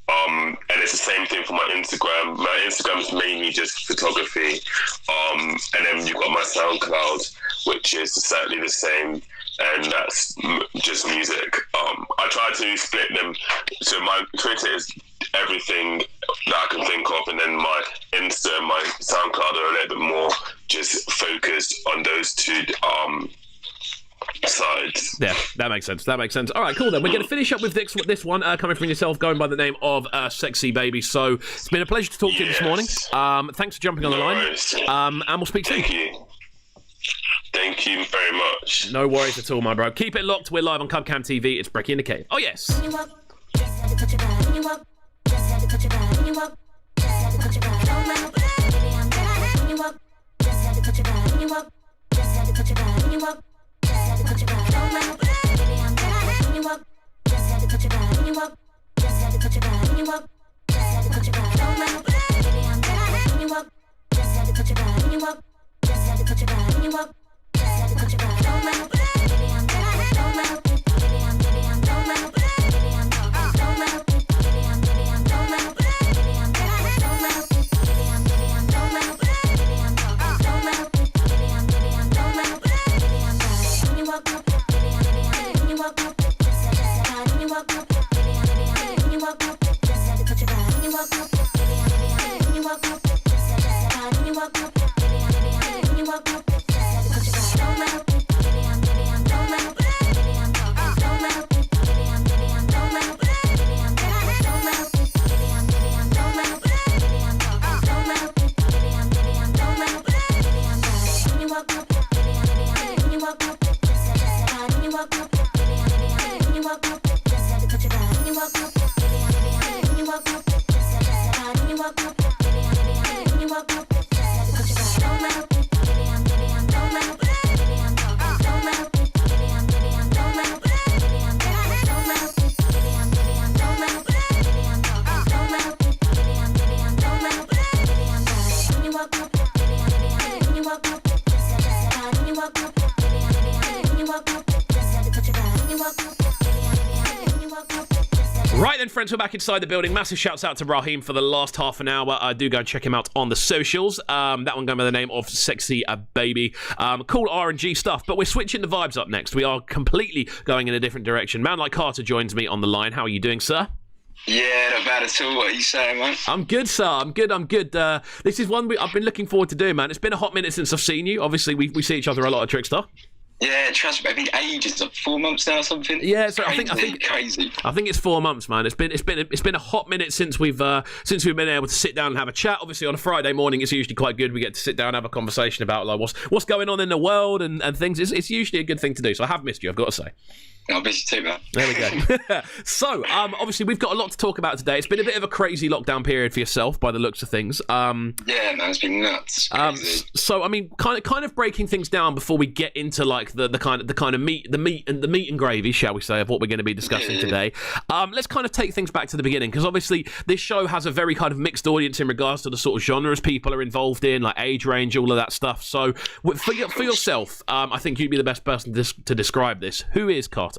And it's the same thing for my Instagram. My Instagram is mainly just photography. And then you've got my SoundCloud, which is exactly the same, and that's just music. I try to split them. So my Twitter is everything that I can think of, and then my Insta and my SoundCloud are a little bit more just focused on those two sides. Yeah, that makes sense. All right, cool then. We're going to finish up with this one coming from yourself, going by the name of Sexy Baby. So it's been a pleasure to talk to you this morning. Thanks for jumping on the line. And we'll speak soon. Thank you very much. No worries at all, my bro. Keep it locked. We're live on Cubcam TV. It's Brekky In The Cave. Oh, yes. touch your body when you walk. Just had to touch your body. Don't mind baby, I'm bad when you walk. Just had to touch your body when you walk. Just had to touch your body when you walk. Just had to touch your body. Don't mind baby, I'm bad when you walk. Just had to touch your body when you walk. Just had to touch your body when you walk. Just had to touch your body. Don't mind baby, I'm bad. Don't mind baby, I'm don't mind baby, I'm don't mind baby, I'm don't mind baby, I'm don't mind baby, I'm don't mind baby, I'm don't mind baby, I'm don't mind baby, I'm when you walk up, when you walk up, just had to touch your body when you walk up, when you walk up, just had to touch your body when you walk up, when you walk up, just had to touch your body when you walk up, when you walk up, just had to touch your body. Don't mind baby, I'm don't mind baby, I'm don't mind baby, I'm don't mind baby, I'm don't mind baby, I'm don't mind baby, I'm don't mind baby, I'm don't mind baby, I'm when you walk up, when you walk up, just had to touch your body when you walk up, when you walk up, just had to touch your body when you walk up, when you walk up, just had to touch your body when you walk up, when you walk up, just had to touch your body. Don't mind baby, I'm don't mind baby, I'm don't mind baby, I'm don't mind baby, I'm don't mind baby, I'm don't mind baby, I'm don't mind baby, I'm don't mind baby, I'm when you walk up, when you walk up, just had to touch your body when you walk up, when you walk up, just had to touch your body when you walk up, when you walk up. Right then, friends, we're back inside the building. Massive shouts out to Raheim for the last half an hour. Do go and check him out on the socials. That one going by the name of Sexy Baby. Cool R&G stuff, but we're switching the vibes up next. We are completely going in a different direction. Man like Carter joins me on the line. How are you doing, sir? Yeah, not bad at all. What are you saying, man? I'm good, sir. I'm good. This is one I've been looking forward to doing, man. It's been a hot minute since I've seen you. Obviously, we see each other a lot at Trickstar. Yeah, trust me. I think ages, like 4 months now or something. Yeah, so crazy, I think crazy. I think it's 4 months, man. It's been a hot minute since we've been able to sit down and have a chat. Obviously, on a Friday morning, it's usually quite good. We get to sit down and have a conversation about like what's going on in the world and things. It's usually a good thing to do. So I have missed you, I've got to say. I'll miss you too, man. There we go. So, obviously, we've got a lot to talk about today. It's been a bit of a crazy lockdown period for yourself, by the looks of things. Yeah, man, it's been nuts. Crazy. So, I mean, kind of breaking things down before we get into like the kind of meat and gravy, shall we say, of what we're going to be discussing today. Let's kind of take things back to the beginning, because obviously this show has a very kind of mixed audience in regards to the sort of genres people are involved in, like age range, all of that stuff. So, for yourself, I think you'd be the best person to describe this. Who is Carter?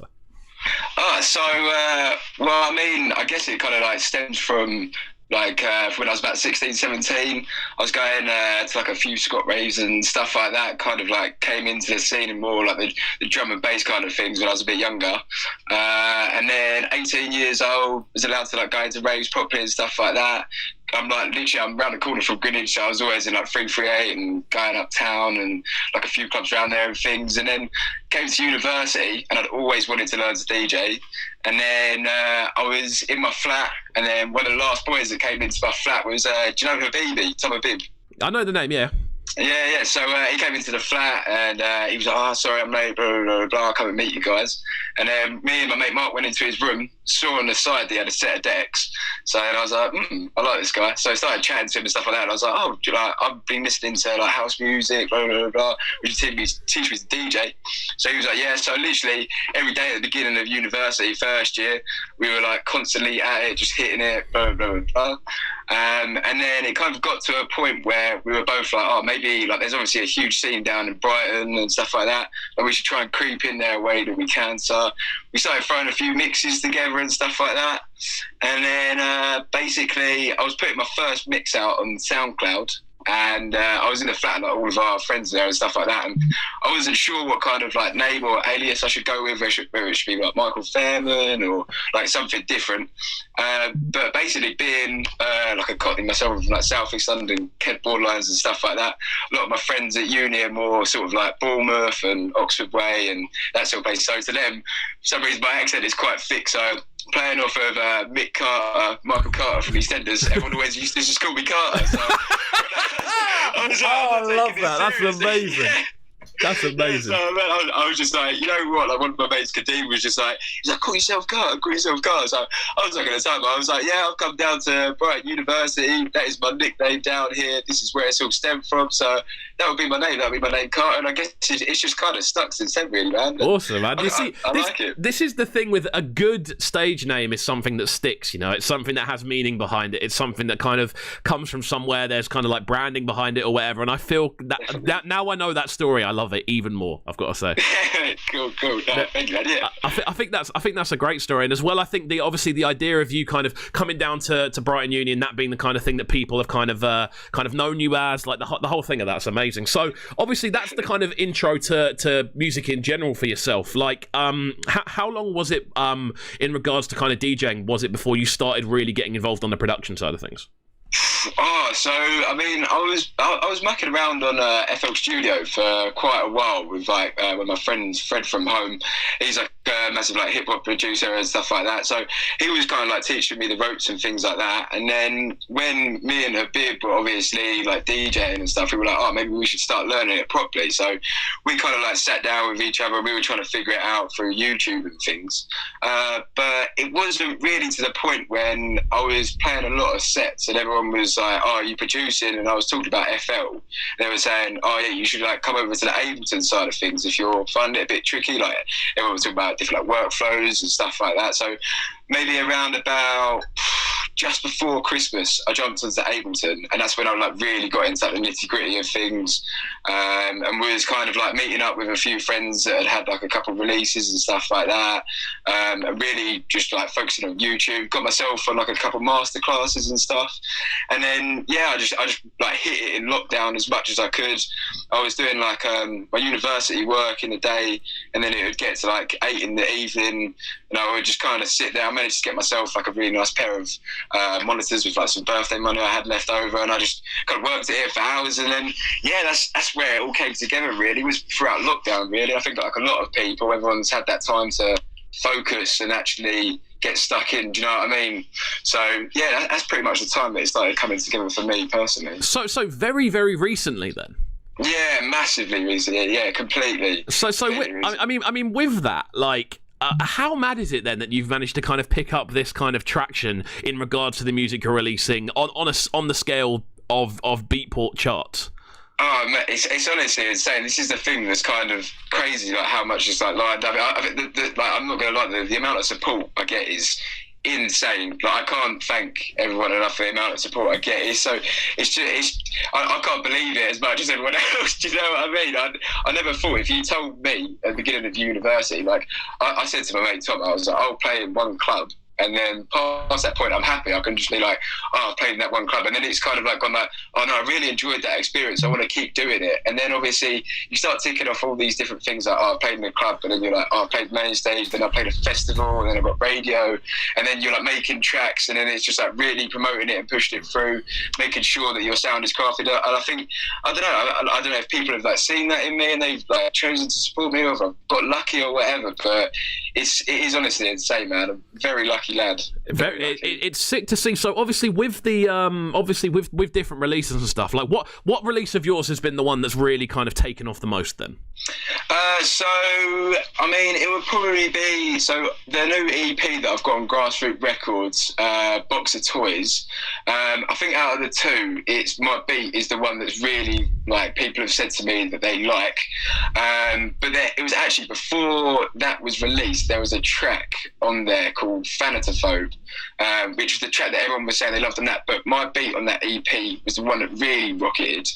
Well, I mean, I guess it kind of like stems from like when I was about 16, 17, I was going to like a few Scott raves and stuff like that, kind of like came into the scene and more like the drum and bass kind of things when I was a bit younger. And then 18 years old, was allowed to like go into raves properly and stuff like that. I'm like literally, I'm around the corner from Greenwich, so I was always in like 338 and going uptown and like a few clubs around there and things. And then came to university, and I'd always wanted to learn to DJ. And then I was in my flat, and then one of the last boys that came into my flat was, do you know Habibi, Tom Habib? I know the name, yeah. Yeah. So he came into the flat, and he was like, "Oh, sorry, I'm late. Blah blah blah. Blah. I'll come and meet you guys." And then me and my mate Mark went into his room, saw on the side that he had a set of decks. So and I was like, I like this guy. So I started chatting to him and stuff like that. And I was like, "Oh, do you like, I've been listening to like house music, blah blah blah. Would you teach me to DJ?" So he was like, "Yeah." So literally every day at the beginning of university, first year, we were like constantly at it, just hitting it, blah blah blah. And then it kind of got to a point where we were both like, oh, maybe like there's obviously a huge scene down in Brighton and stuff like that, and we should try and creep in there a way that we can. So we started throwing a few mixes together and stuff like that. And then basically I was putting my first mix out on SoundCloud. And I was in the flat, like all of our friends there and stuff like that, and I wasn't sure what kind of like name or alias I should go with, whether it should be like Michael Fairman or like something different. But basically being like a Cockney myself from like South East London, Kent borderlines and stuff like that, a lot of my friends at uni are more sort of like Bournemouth and Oxford Way and that sort of place. So to them, for some reason my accent is quite thick, so playing off of Mick Carter, Michael Carter from EastEnders, everyone always used to just call me Carter. So I love that. That's amazing. Yeah. That's amazing. Yeah, so, man, I was just like, you know what? Like one of my mates, Kadeem, was just like, he's like, call yourself Carter, call yourself Carter. So I was like, at the time, I was like, yeah, I've come down to Brighton University. That is my nickname down here. This is where it's all stemmed from. So that would be my name. That would be my name, Carter. And I guess it's just kind of stuck since then, really, man. Awesome, man. I like it. This is the thing with a good stage name is something that sticks, you know. It's something that has meaning behind it. It's something that kind of comes from somewhere. There's kind of like branding behind it or whatever. And I feel that now I know that story, I love it even more, I've got to say. Cool. No, thank you, man. Yeah. I think that's a great story. And as well, I think the idea of you kind of coming down to Brighton Union, that being the kind of thing that people have kind of known you as, like the whole thing of that's amazing. So obviously that's the kind of intro to music in general for yourself. Like how long was it in regards to kind of DJing, was it before you started really getting involved on the production side of things? So I mean, I was mucking around on FL Studio for quite a while with like with my friend Fred from home. He's like a massive like hip hop producer and stuff like that. So he was kind of like teaching me the ropes and things like that. And then when me and Habib were obviously like DJing and stuff, we were like, oh, maybe we should start learning it properly. So we kind of like sat down with each other and we were trying to figure it out through YouTube and things. But it wasn't really to the point when I was playing a lot of sets and everyone was like, oh, are you producing? And I was talking about FL. They were saying, oh yeah, you should like come over to the Ableton side of things if you're finding it a bit tricky. Like everyone was talking about different like workflows and stuff like that. So maybe around about just before Christmas, I jumped onto Ableton, and that's when I like really got into like, the nitty gritty of things, and was kind of like meeting up with a few friends that had like a couple of releases and stuff like that, and really just like focusing on YouTube. Got myself on like a couple of master classes and stuff, and then I just like hit it in lockdown as much as I could. I was doing like my university work in the day, and then it would get to like 8 in the evening, and I would just kind of sit there. I managed to get myself like a really nice pair of monitors with like some birthday money I had left over, and I just kind of worked at it for hours. And then that's where it all came together, really, was throughout lockdown, really. I think like a lot of people, everyone's had that time to focus and actually get stuck in, do you know what I mean? So that's pretty much the time that it started coming together for me personally. So very, very recently then? Yeah, massively recently. Yeah, completely. I mean, with that, like, how mad is it then that you've managed to kind of pick up this kind of traction in regards to the music you're releasing on the scale of Beatport charts? Oh, man, it's honestly insane. This is the thing that's kind of crazy, like how much it's like lined up. I'm not going to lie, the amount of support I get is insane. Like I can't thank everyone enough for the amount of support I get. I can't believe it as much as everyone else. Do you know what I mean? I never thought, if you told me at the beginning of university, like I said to my mate Tom, I was like, I'll play in one club, and then past that point I'm happy. I can just be like, oh, I've played in that one club, and then it's kind of like gone like, oh no, I really enjoyed that experience, I want to keep doing it. And then obviously you start ticking off all these different things, like, oh, I played in a club, and then you're like, oh, I played main stage, then I played a festival, and then I got radio, and then you're like making tracks, and then it's just like really promoting it and pushing it through, making sure that your sound is crafted. And I think, I don't know if people have like seen that in me and they've like chosen to support me, or if I've got lucky or whatever, but it is honestly insane, man. I'm a very lucky lad. It's sick to see. So obviously with the with different releases and stuff, like what release of yours has been the one that's really kind of taken off the most then? So I mean, it would probably be the new EP that I've got on Grassroots Records, Box of Toys. I think out of the two, it's My Beat is the one that's really like people have said to me that they like. But it was actually before that was released. There was a track on there called Fanatophobe, which was the track that everyone was saying they loved on that. But My Beat on that EP was the one that really rocketed.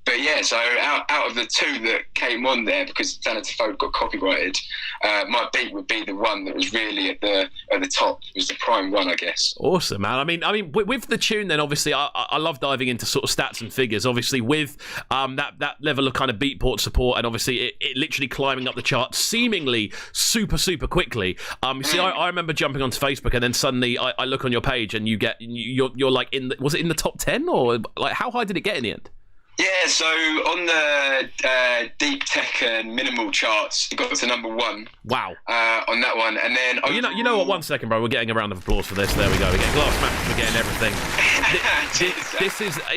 But yeah, so out of the two that came on there, because Fanatophobe got copyrighted, My Beat would be the one that was really at the top. It was the prime one, I guess. Awesome, man. I mean, with the tune, then obviously, I love diving into sort of stats and figures. Obviously, with that level of kind of Beatport support, and obviously it literally climbing up the charts seemingly super quickly. See, I remember jumping onto Facebook, and then suddenly I look on your page, and you're like was it in the top 10, or like how high did it get in the end? Yeah, so on the Deep Tech and Minimal charts, it got to number 1. Wow. On that one, and then you know what? 1 second, bro. We're getting a round of applause for this. There we go. We're getting glass matches. We're getting everything.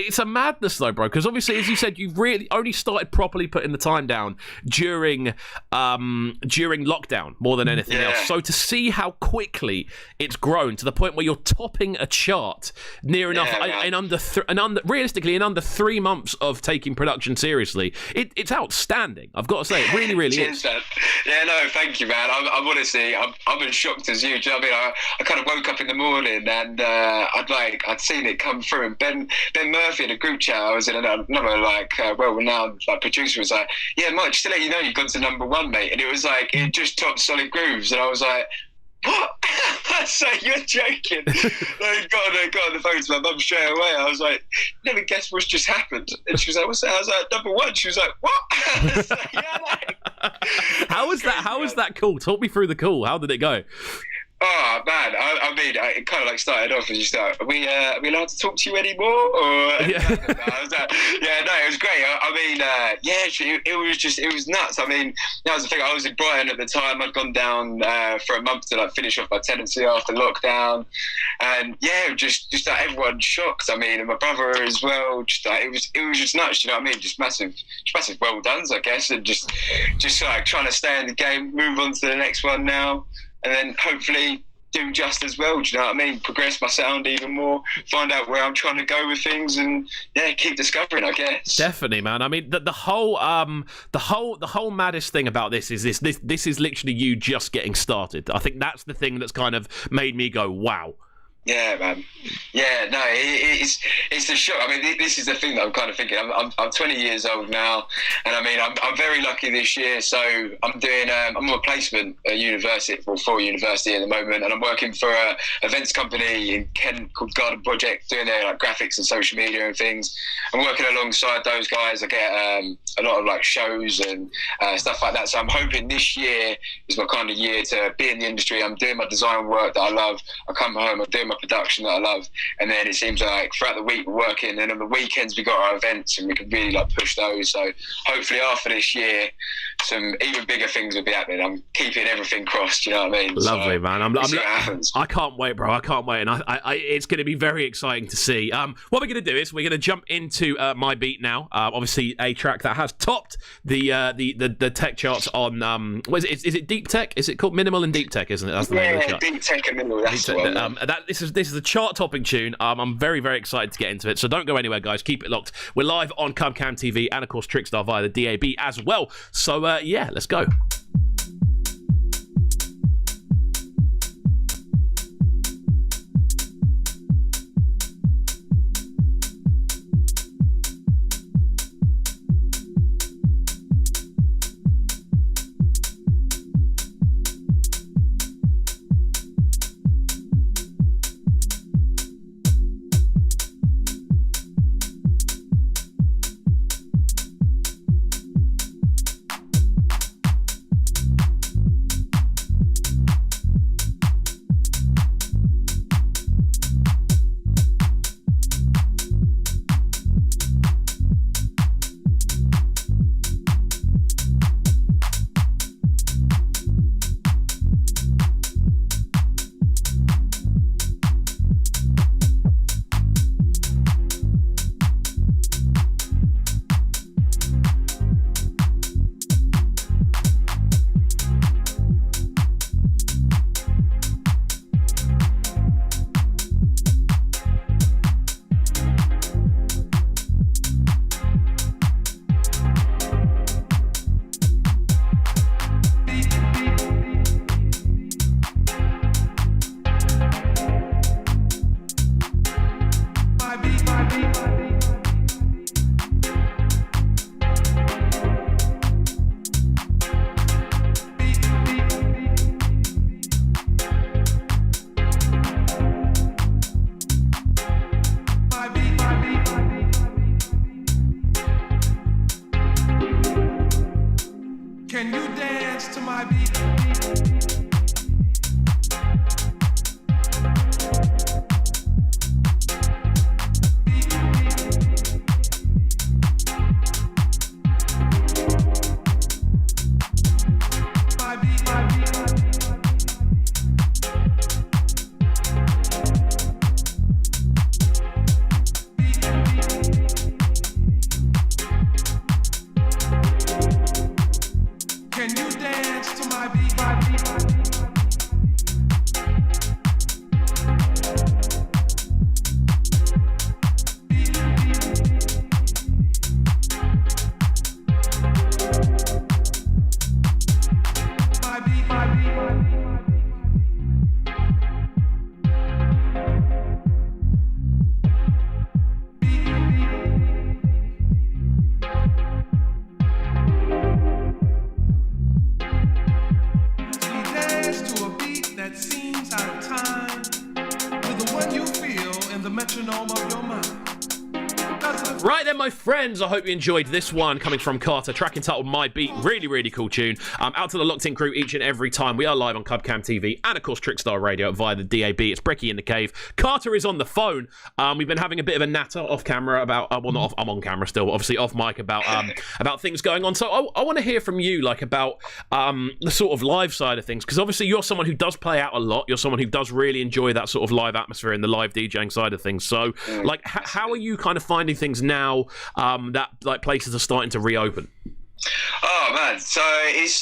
It's a madness though, bro. Because obviously, as you said, you've really only started properly putting the time down during lockdown more than anything else. So to see how quickly it's grown to the point where you're topping a chart near enough realistically in under 3 months of taking production seriously. It's outstanding. I've got to say, it really, really Cheers, is. Man. Yeah, no, thank you, man. I'm honestly, I'm as shocked as you. Do you know what I mean? I kind of woke up in the morning and I'd seen it come through. And Ben Murphy in a group chat, I was in another well-renowned producer was like, yeah, Mike, just to let you know, you've gone to #1, mate. And it was like, it just topped Solid Grooves, and I was like, what? So you're joking? I got on the phone to my mum straight away. I was like, never guess what's just happened. And she was like, what's that? I was like, #1. She was like, what? I was like, yeah, no. How was that cool? Talk me through the call. How did it go? Oh man, I mean, it kind of like started off as you start. Are we allowed to talk to you anymore? Or yeah. I was like, yeah, no, it was great. I mean, it was nuts. I mean, that was the thing. I was in Brighton at the time. I'd gone down for a month to like finish off my tenancy after lockdown, and yeah, just like everyone shocked. I mean, and my brother as well. Just like it was just nuts. You know what I mean? Just massive well dones, I guess, and just like trying to stay in the game, move on to the next one now. And then hopefully do just as well, do you know what I mean? Progress my sound even more, find out where I'm trying to go with things, and yeah, keep discovering, I guess. Definitely, man. I mean, the whole maddest thing about this is this is literally you just getting started. I think that's the thing that's kind of made me go, wow. Yeah, man. Yeah, no, it's the shock. I mean, this is the thing that I'm kind of thinking. I'm 20 years old now, and I mean, I'm very lucky this year. So I'm doing I'm on a placement at university, for university at the moment, and I'm working for a events company in Kent called Garden Project, doing their like graphics and social media and things. I'm working alongside those guys. I get a lot of like shows and stuff like that. So I'm hoping this year is my kind of year to be in the industry. I'm doing my design work that I love. I come home, I'm doing my production that I love, and then it seems like throughout the week we're working, and on the weekends we got our events and we can really like push those. So hopefully after this year some even bigger things will be happening. I'm keeping everything crossed, you know what I mean? Lovely, so, man. I can't wait, bro. I can't wait, and I it's going to be very exciting to see. What we're going to do is we're going to jump into my beat now. Obviously a track that has topped the tech charts on what is it Deep Tech? Is it called Minimal and Deep Tech, isn't it? That's the name of the chart. Deep Tech and Minimal, that's the one. This is a chart-topping tune. I'm very, very excited to get into it, so don't go anywhere, guys. Keep it locked. We're live on Cubcam TV and, of course, Trickstar via the DAB as well. So, yeah, let's go. the metronome of your mind. Right then, my friends, I hope you enjoyed this one coming from Carter, track entitled My Beat. Really, really cool tune. Out to the locked in crew each and every time. We are live on Cubcam TV and, of course, Trickstar Radio via the DAB. It's Brekky in the Cave. Carter is on the phone. We've been having a bit of a natter off camera about, well, not off, I'm on camera still, but obviously off mic about things going on. So I want to hear from you, like, about the sort of live side of things, because obviously you're someone who does play out a lot. You're someone who does really enjoy that sort of live atmosphere and the live DJing side of things. So, like, how are you kind of finding things now that like places are starting to reopen? Oh man, so it's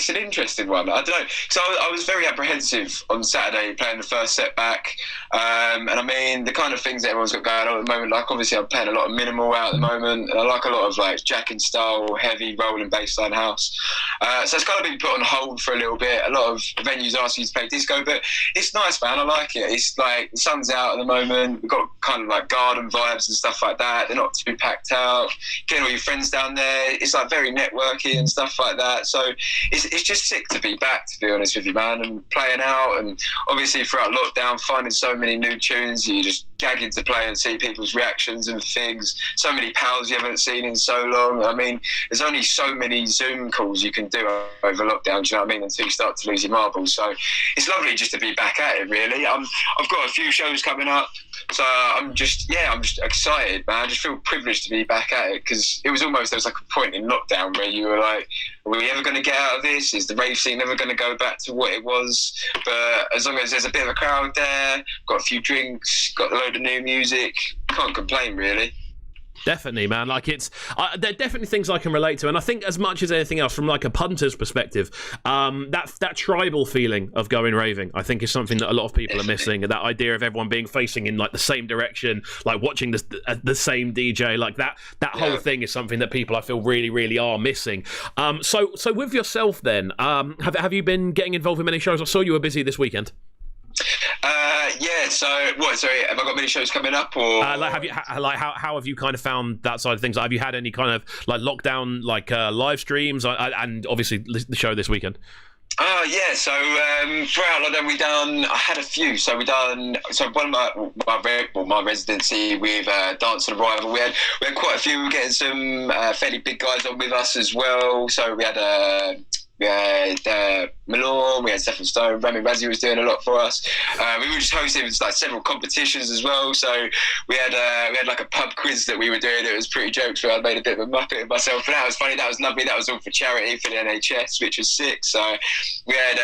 an interesting one. I don't know. So I was very apprehensive on Saturday playing the first set back, and I mean the kind of things that everyone's got going on at the moment. Like obviously I'm playing a lot of minimal out at the moment, and I like a lot of like jacking style, heavy rolling bassline house. So it's kind of been put on hold for a little bit. A lot of venues ask you to play disco, but it's nice, man. I like it. It's like the sun's out at the moment. We've got kind of like garden vibes and stuff like that. They're not too packed out. Getting all your friends down there. It's like very networky and stuff like that. So it's just sick to be back, to be honest with you, man, and playing out. And obviously throughout lockdown, finding so many new tunes, you just gagging to play and see people's reactions and things. So many pals you haven't seen in so long. I mean, there's only so many Zoom calls you can do over lockdown, do you know what I mean, until you start to lose your marbles. So it's lovely just to be back at it, really. I've got a few shows coming up, so I'm just excited, man. I just feel privileged to be back at it, because there was like a point in lockdown where you were like, are we ever going to get out of this? Is the rave scene ever going to go back to what it was? But as long as there's a bit of a crowd there, got a few drinks, got a load of new music, can't complain, really. Definitely, man. Like there are definitely things I can relate to, and I think as much as anything else, from like a punter's perspective, that tribal feeling of going raving, I think, is something that a lot of people are missing. That idea of everyone being facing in like the same direction, like watching the same DJ, like that whole thing is something that people, I feel, really, really are missing. So with yourself, then, have you been getting involved in many shows? I saw you were busy this weekend. Yeah. So what? Sorry, have I got many shows coming up, or how have you kind of found that side of things? Have you had any kind of like lockdown live streams and obviously the show this weekekend? Yeah, so throughout lockdown I had a few. So one of my residency with Dance and Arrival, we had quite a few. We were getting some fairly big guys on with us as well. So we had Malone, we had Stephen Stone, Rami Razzie was doing a lot for us. We were just hosting like several competitions as well. So we had like a pub quiz that we were doing. It was pretty jokes where I made a bit of a muppet of myself, but that was funny. That was lovely. That was all for charity for the NHS, which was sick. So we had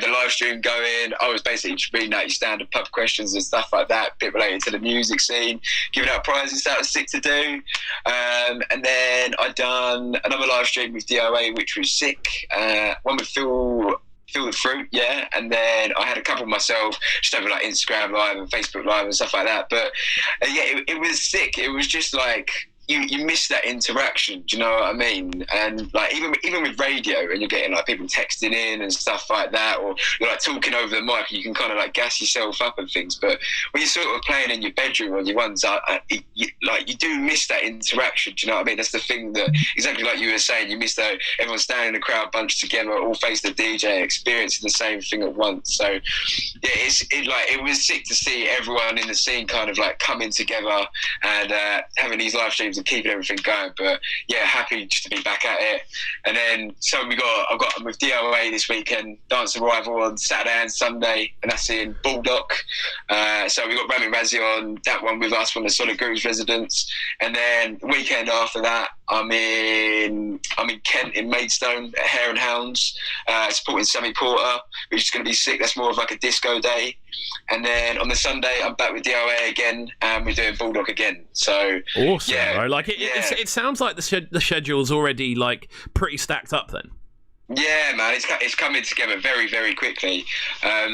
the live stream going. I was basically just reading out your standard pub questions and stuff like that, a bit related to the music scene, giving out prizes. That was sick to do. And then I done another live stream with DOA, which was sick. One with Feel the Fruit, yeah, and then I had a couple myself just over like Instagram Live and Facebook Live and stuff like that. But it was sick. It was just like you miss that interaction, do you know what I mean? And like even with radio, and you're getting like people texting in and stuff like that, or you're like talking over the mic, and you can kind of like gas yourself up and things. But when you're sort of playing in your bedroom on your ones, you do miss that interaction, do you know what I mean? That's the thing, that exactly like you were saying, you miss that everyone standing in the crowd bunched together, all face the DJ, experiencing the same thing at once. So yeah, it was sick to see everyone in the scene kind of like coming together and having these live streams and keeping everything going. But yeah, happy just to be back at it. And then so I'm with DOA this weekend, Dance Arrival on Saturday and Sunday, and that's in Baldock. So we got Rami Razzie on that one with us, one of the Solid Grooves residents. And then the weekend after that, I'm in Kent in Maidstone at Hare and Hounds, supporting Sammy Porter, which is going to be sick. That's more of like a disco day. And then on the Sunday, I'm back with DOA again, and we're doing Baldock again. So awesome, yeah, bro. Like it sounds like the schedule's already like pretty stacked up then. Yeah, man, it's coming together very, very quickly. I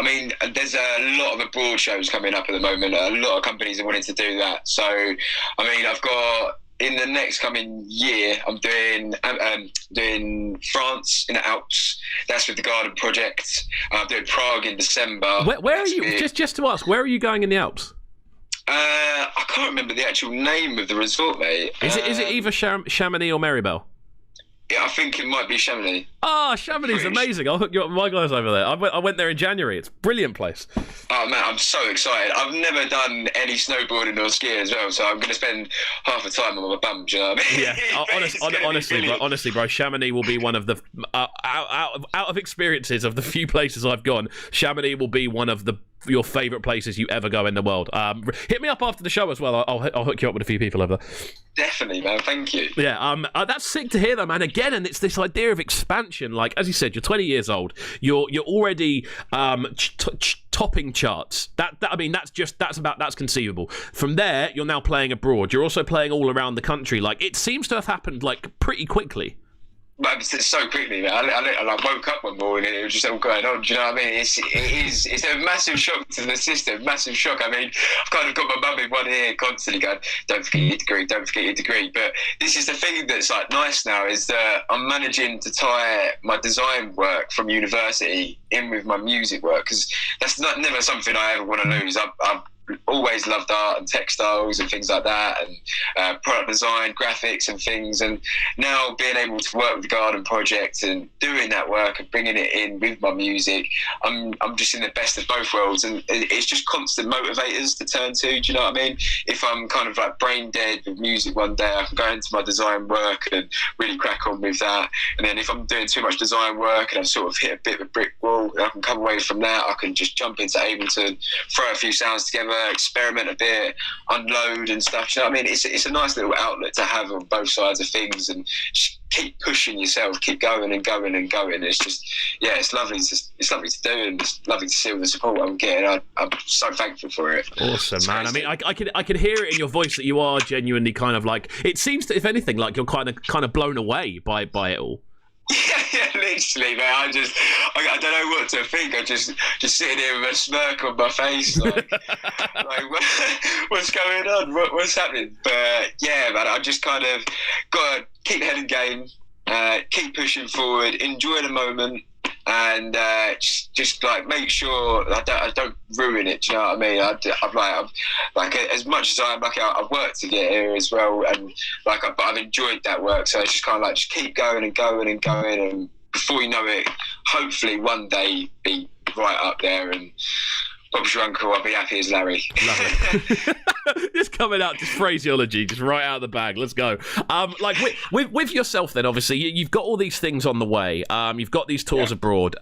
mean, there's a lot of abroad shows coming up at the moment. A lot of companies are wanting to do that. So, I mean, I've got, in the next coming year, I'm doing France in the Alps. That's with the Garden Project. I'm doing Prague in December. Where are you? Just to ask, where are you going in the Alps? I can't remember the actual name of the resort, mate. Is it either Chamonix or Maribel? Yeah, I think it might be Chamonix. Ah, Chamonix is amazing. I'll hook you up with my guys over there. I went there in January. It's a brilliant place. Oh man, I'm so excited. I've never done any snowboarding or skiing as well, so I'm going to spend half the time on my bum. Do you know what I mean? Yeah, honestly, bro, Chamonix will be one of the out of experiences of the few places I've gone. Chamonix will be one of your favourite places you ever go in the world. Hit me up after the show as well. I'll hook you up with a few people over there. Definitely, man. Thank you. Yeah, that's sick to hear, though, man. Again, and it's this idea of expansion. Like, as you said, you're 20 years old. You're already topping charts. That's conceivable. From there, you're now playing abroad. You're also playing all around the country. Like, it seems to have happened like pretty quickly. But so quickly, man. I woke up one morning and it was just all going on. Do you know what I mean? It's a massive shock to the system, massive shock. I mean, I've kind of got my mum in one ear constantly going, don't forget your degree, don't forget your degree. But this is the thing that's like nice now is that I'm managing to tie my design work from university in with my music work, because that's never something I ever want to lose. I've always loved art and textiles and things like that, and product design, graphics and things, and now being able to work with the garden project and doing that work and bringing it in with my music, I'm just in the best of both worlds, and it's just constant motivators to turn to. Do you know what I mean? If I'm kind of like brain dead with music one day, I can go into my design work and really crack on with that, and then if I'm doing too much design work and I've sort of hit a bit of a brick wall, I can come away from that, I can just jump into Ableton, throw a few sounds together, experiment a bit, unload and stuff. You know what I mean? It's a nice little outlet to have on both sides of things, and just keep pushing yourself, keep going and going and going. It's just, yeah, it's lovely to do, and it's lovely to see all the support I'm getting. I'm so thankful for it. Awesome, it's man. Crazy. I mean, I can hear it in your voice that you are genuinely kind of like, it seems to, if anything, like you're kind of blown away by it all. Yeah, literally, man. I don't know what to think. I just sitting here with a smirk on my face, like what's going on? What's happening? But yeah, man, I just kind of got to keep head in game, keep pushing forward, enjoy the moment, and just like make sure I don't ruin it. Do you know what I mean? I'm like as much as I'm like I've worked to get here as well, and like but I've enjoyed that work. So it's just kind of like just keep going and going and going, and before you know it, hopefully one day be right up there, and Bob's your uncle, I'll be happy as Larry. Love it. Just coming out, just phraseology, just right out of the bag. Let's go. Like with yourself, then obviously you've got all these things on the way. You've got these tours abroad.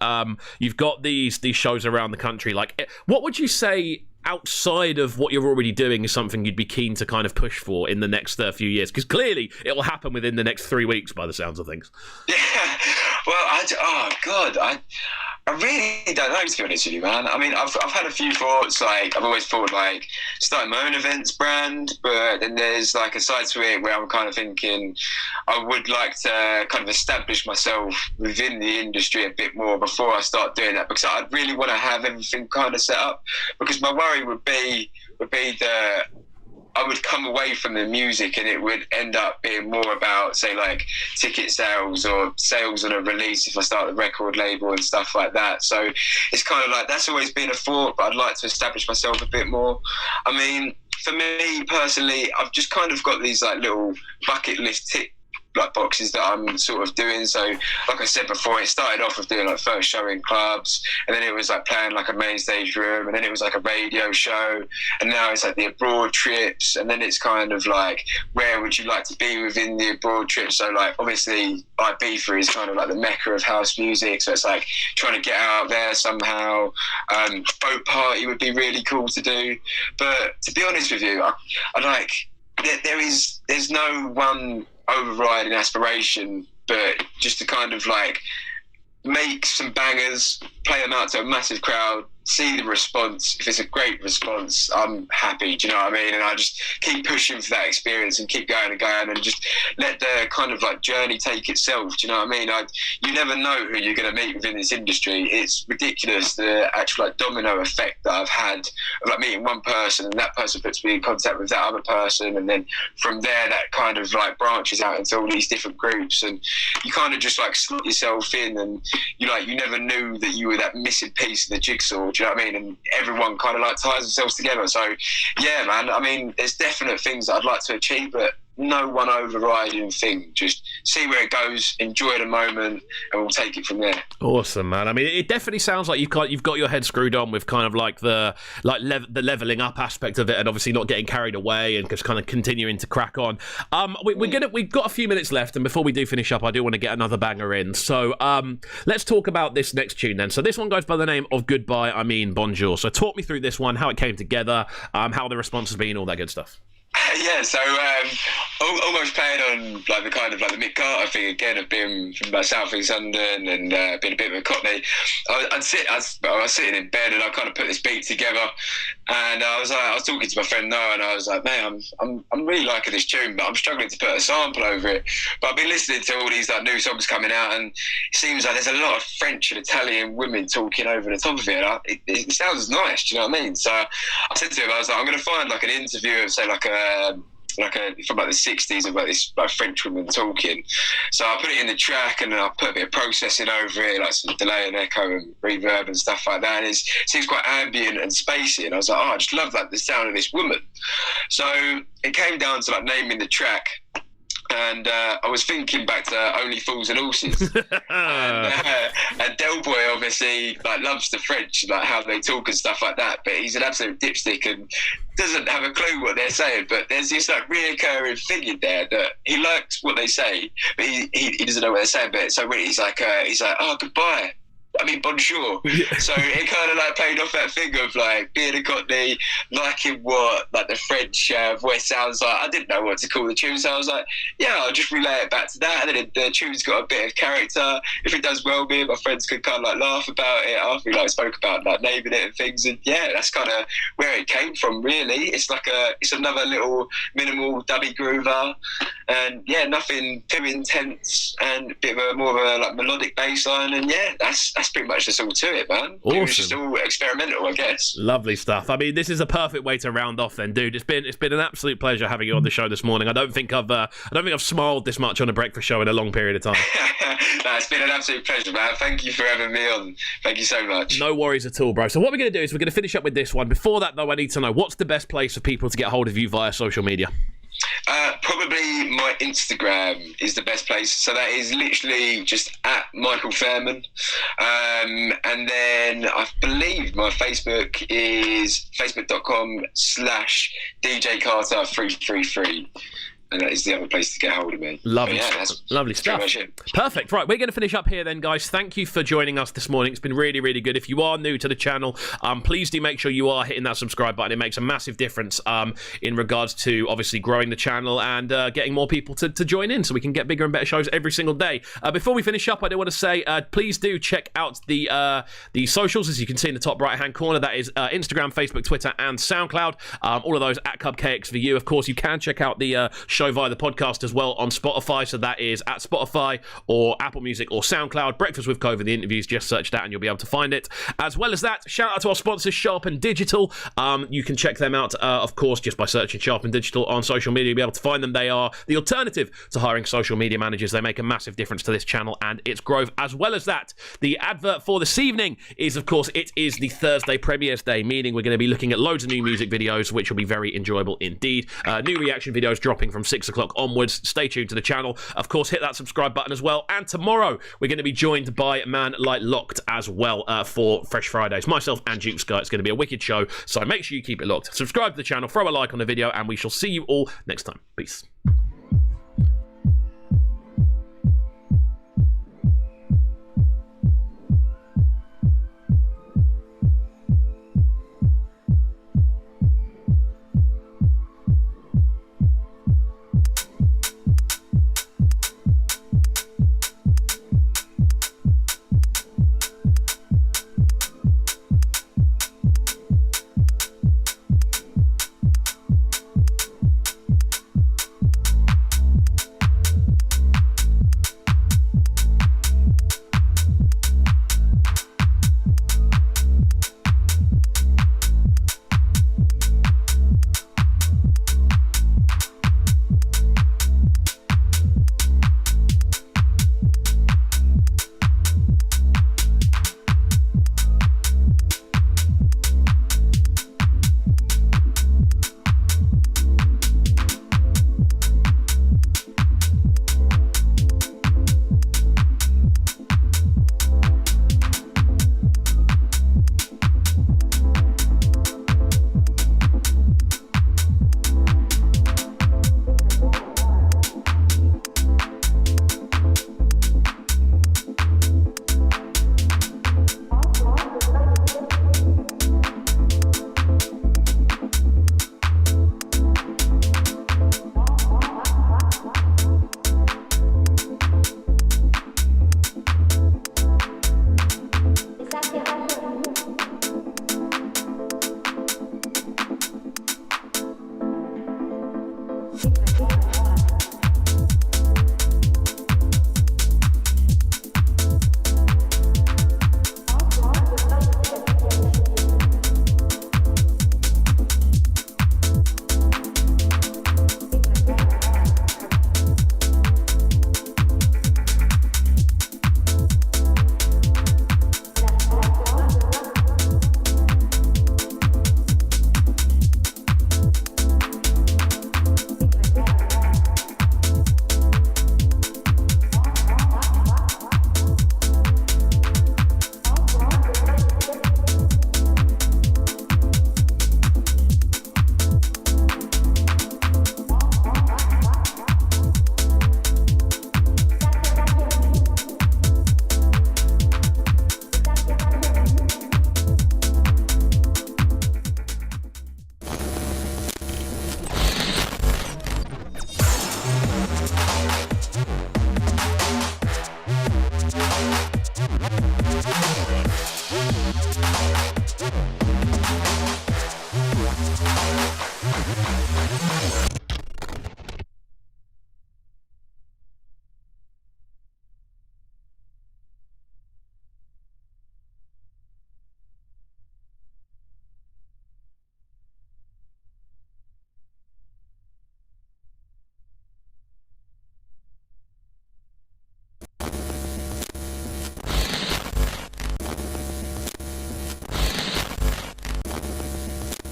You've got these shows around the country. Like, what would you say outside of what you're already doing is something you'd be keen to kind of push for in the next few years? Because clearly it will happen within the next 3 weeks, by the sounds of things. Yeah. Well, I really don't know, to be honest with you, man. I mean, I've had a few thoughts. Like, I've always thought, like, starting my own events brand, but then there's, like, a side to it where I'm kind of thinking I would like to kind of establish myself within the industry a bit more before I start doing that, because I'd really want to have everything kind of set up, because my worry would be that I would come away from the music and it would end up being more about, say, like ticket sales or sales on a release if I start the record label and stuff like that. So it's kind of like, that's always been a thought, but I'd like to establish myself a bit more. I mean, for me personally, I've just kind of got these like little bucket list tick like boxes that I'm sort of doing. So like I said before, it started off with doing like first show in clubs, and then it was like playing like a main stage room, and then it was like a radio show, and now it's like the abroad trips, and then it's kind of like where would you like to be within the abroad trip. So like obviously Ibiza is kind of like the mecca of house music, so it's like trying to get out there somehow. Boat party would be really cool to do, but to be honest with you, I like there's no one overriding aspiration, but just to kind of like make some bangers, play them out to a massive crowd, see the response. If it's a great response, I'm happy, do you know what I mean? And I just keep pushing for that experience and keep going and going, and just let the kind of like journey take itself, do you know what I mean? You never know who you're going to meet within this industry. It's ridiculous, the actual like domino effect that I've had of like meeting one person, and that person puts me in contact with that other person, and then from there that kind of like branches out into all these different groups, and you kind of just like slot yourself in, and you never knew that you were that missing piece of the jigsaw. Do you know what I mean? And everyone kind of like ties themselves together. So yeah, man, I mean, there's definite things that I'd like to achieve, but no one overriding thing. Just see where it goes, enjoy the moment, and we'll take it from there. Awesome, man. I mean, it definitely sounds like you've got your head screwed on with kind of like the leveling up aspect of it, and obviously not getting carried away and just kind of continuing to crack on. We've got a few minutes left, and before we do finish up, I do want to get another banger in. So let's talk about this next tune then. So this one goes by the name of Goodbye, I Mean Bonjour. So talk me through this one, how it came together, how the response has been, all that good stuff. Yeah, so almost playing on like the kind of like the Mick Carter thing again of being from like South East London and being a bit of a Cockney. I was sitting in bed and I kind of put this beat together, and I was talking to my friend Noah, and I was like, man, I'm really liking this tune, but I'm struggling to put a sample over it. But I've been listening to all these like new songs coming out, and it seems like there's a lot of French and Italian women talking over the top of it. It sounds nice, do you know what I mean? So I said to him, I was like, I'm going to find like an interview of say like a from like the 60s about this like French woman talking. So I put it in the track and then I put a bit of processing over it, like some delay and echo and reverb and stuff like that. And it seems quite ambient and spacey. And I was like, I just love like the sound of this woman. So it came down to like naming the track. And I was thinking back to Only Fools and Horses. And Del Boy obviously like loves the French, like how they talk and stuff like that. But he's an absolute dipstick and doesn't have a clue what they're saying. But there's this like reoccurring thing in there that he likes what they say, but he doesn't know what they're saying. But so really he's like, oh, goodbye. I mean, bonjour. Yeah. So it kind of like played off that thing of like being a Cockney, liking what like the French voice sounds like. I didn't know what to call the tune, so I was like, yeah, I'll just relay it back to that. And then the tune's got a bit of character. If it does well, me and my friends could kind of like laugh about it after we like spoke about like naming it and things. And yeah, that's kind of where it came from, really. It's like it's another little minimal dubby groover, and yeah, nothing too intense, and a bit of more of a like melodic bass line. And yeah, that's pretty much just all to it, man. Awesome. It was just all experimental, I guess. Lovely stuff. I mean, this is a perfect way to round off then, dude. It's been an absolute pleasure having you on the show this morning. I don't think I've smiled this much on a breakfast show in a long period of time. No, it's been an absolute pleasure, man. Thank you for having me on. Thank you so much. No worries at all, bro. So what we're going to do is we're going to finish up with this one. Before that, though, I need to know, what's the best place for people to get hold of you via social media? Probably my Instagram is the best place. So that is literally just at Michael Fairman. And then I believe my Facebook is facebook.com/DJ Carter 333. And that is the other place to get hold of me. Lovely, lovely stuff. Perfect. Right, we're going to finish up here then, guys. Thank you for joining us this morning. It's been really, really good. If you are new to the channel, please do make sure you are hitting that subscribe button. It makes a massive difference in regards to obviously growing the channel and getting more people to join in so we can get bigger and better shows every single day. Before we finish up, I do want to say, please do check out the socials, as you can see in the top right-hand corner. That is Instagram, Facebook, Twitter, and SoundCloud. All of those at Cub KXVU. Of course, you can check out the show via the podcast as well on Spotify, so that is at Spotify or Apple Music or SoundCloud. Breakfast with Cove, the interviews, just search that and you'll be able to find it. As well as that, shout out to our sponsors, Sharpen Digital. You can check them out, of course, just by searching Sharpen Digital on social media. You'll be able to find them. They are the alternative to hiring social media managers. They make a massive difference to this channel and its growth. As well as that, the advert for this evening is, of course, it is the Thursday Premieres Day, meaning we're going to be looking at loads of new music videos, which will be very enjoyable indeed. New reaction videos dropping from 6 o'clock onwards. Stay tuned to the channel. Of course, hit that subscribe button as well. And tomorrow, we're going to be joined by a man like Locked as well for Fresh Fridays. Myself and Duke Sky. It's going to be a wicked show, so make sure you keep it locked. Subscribe to the channel, throw a like on the video, and we shall see you all next time. Peace.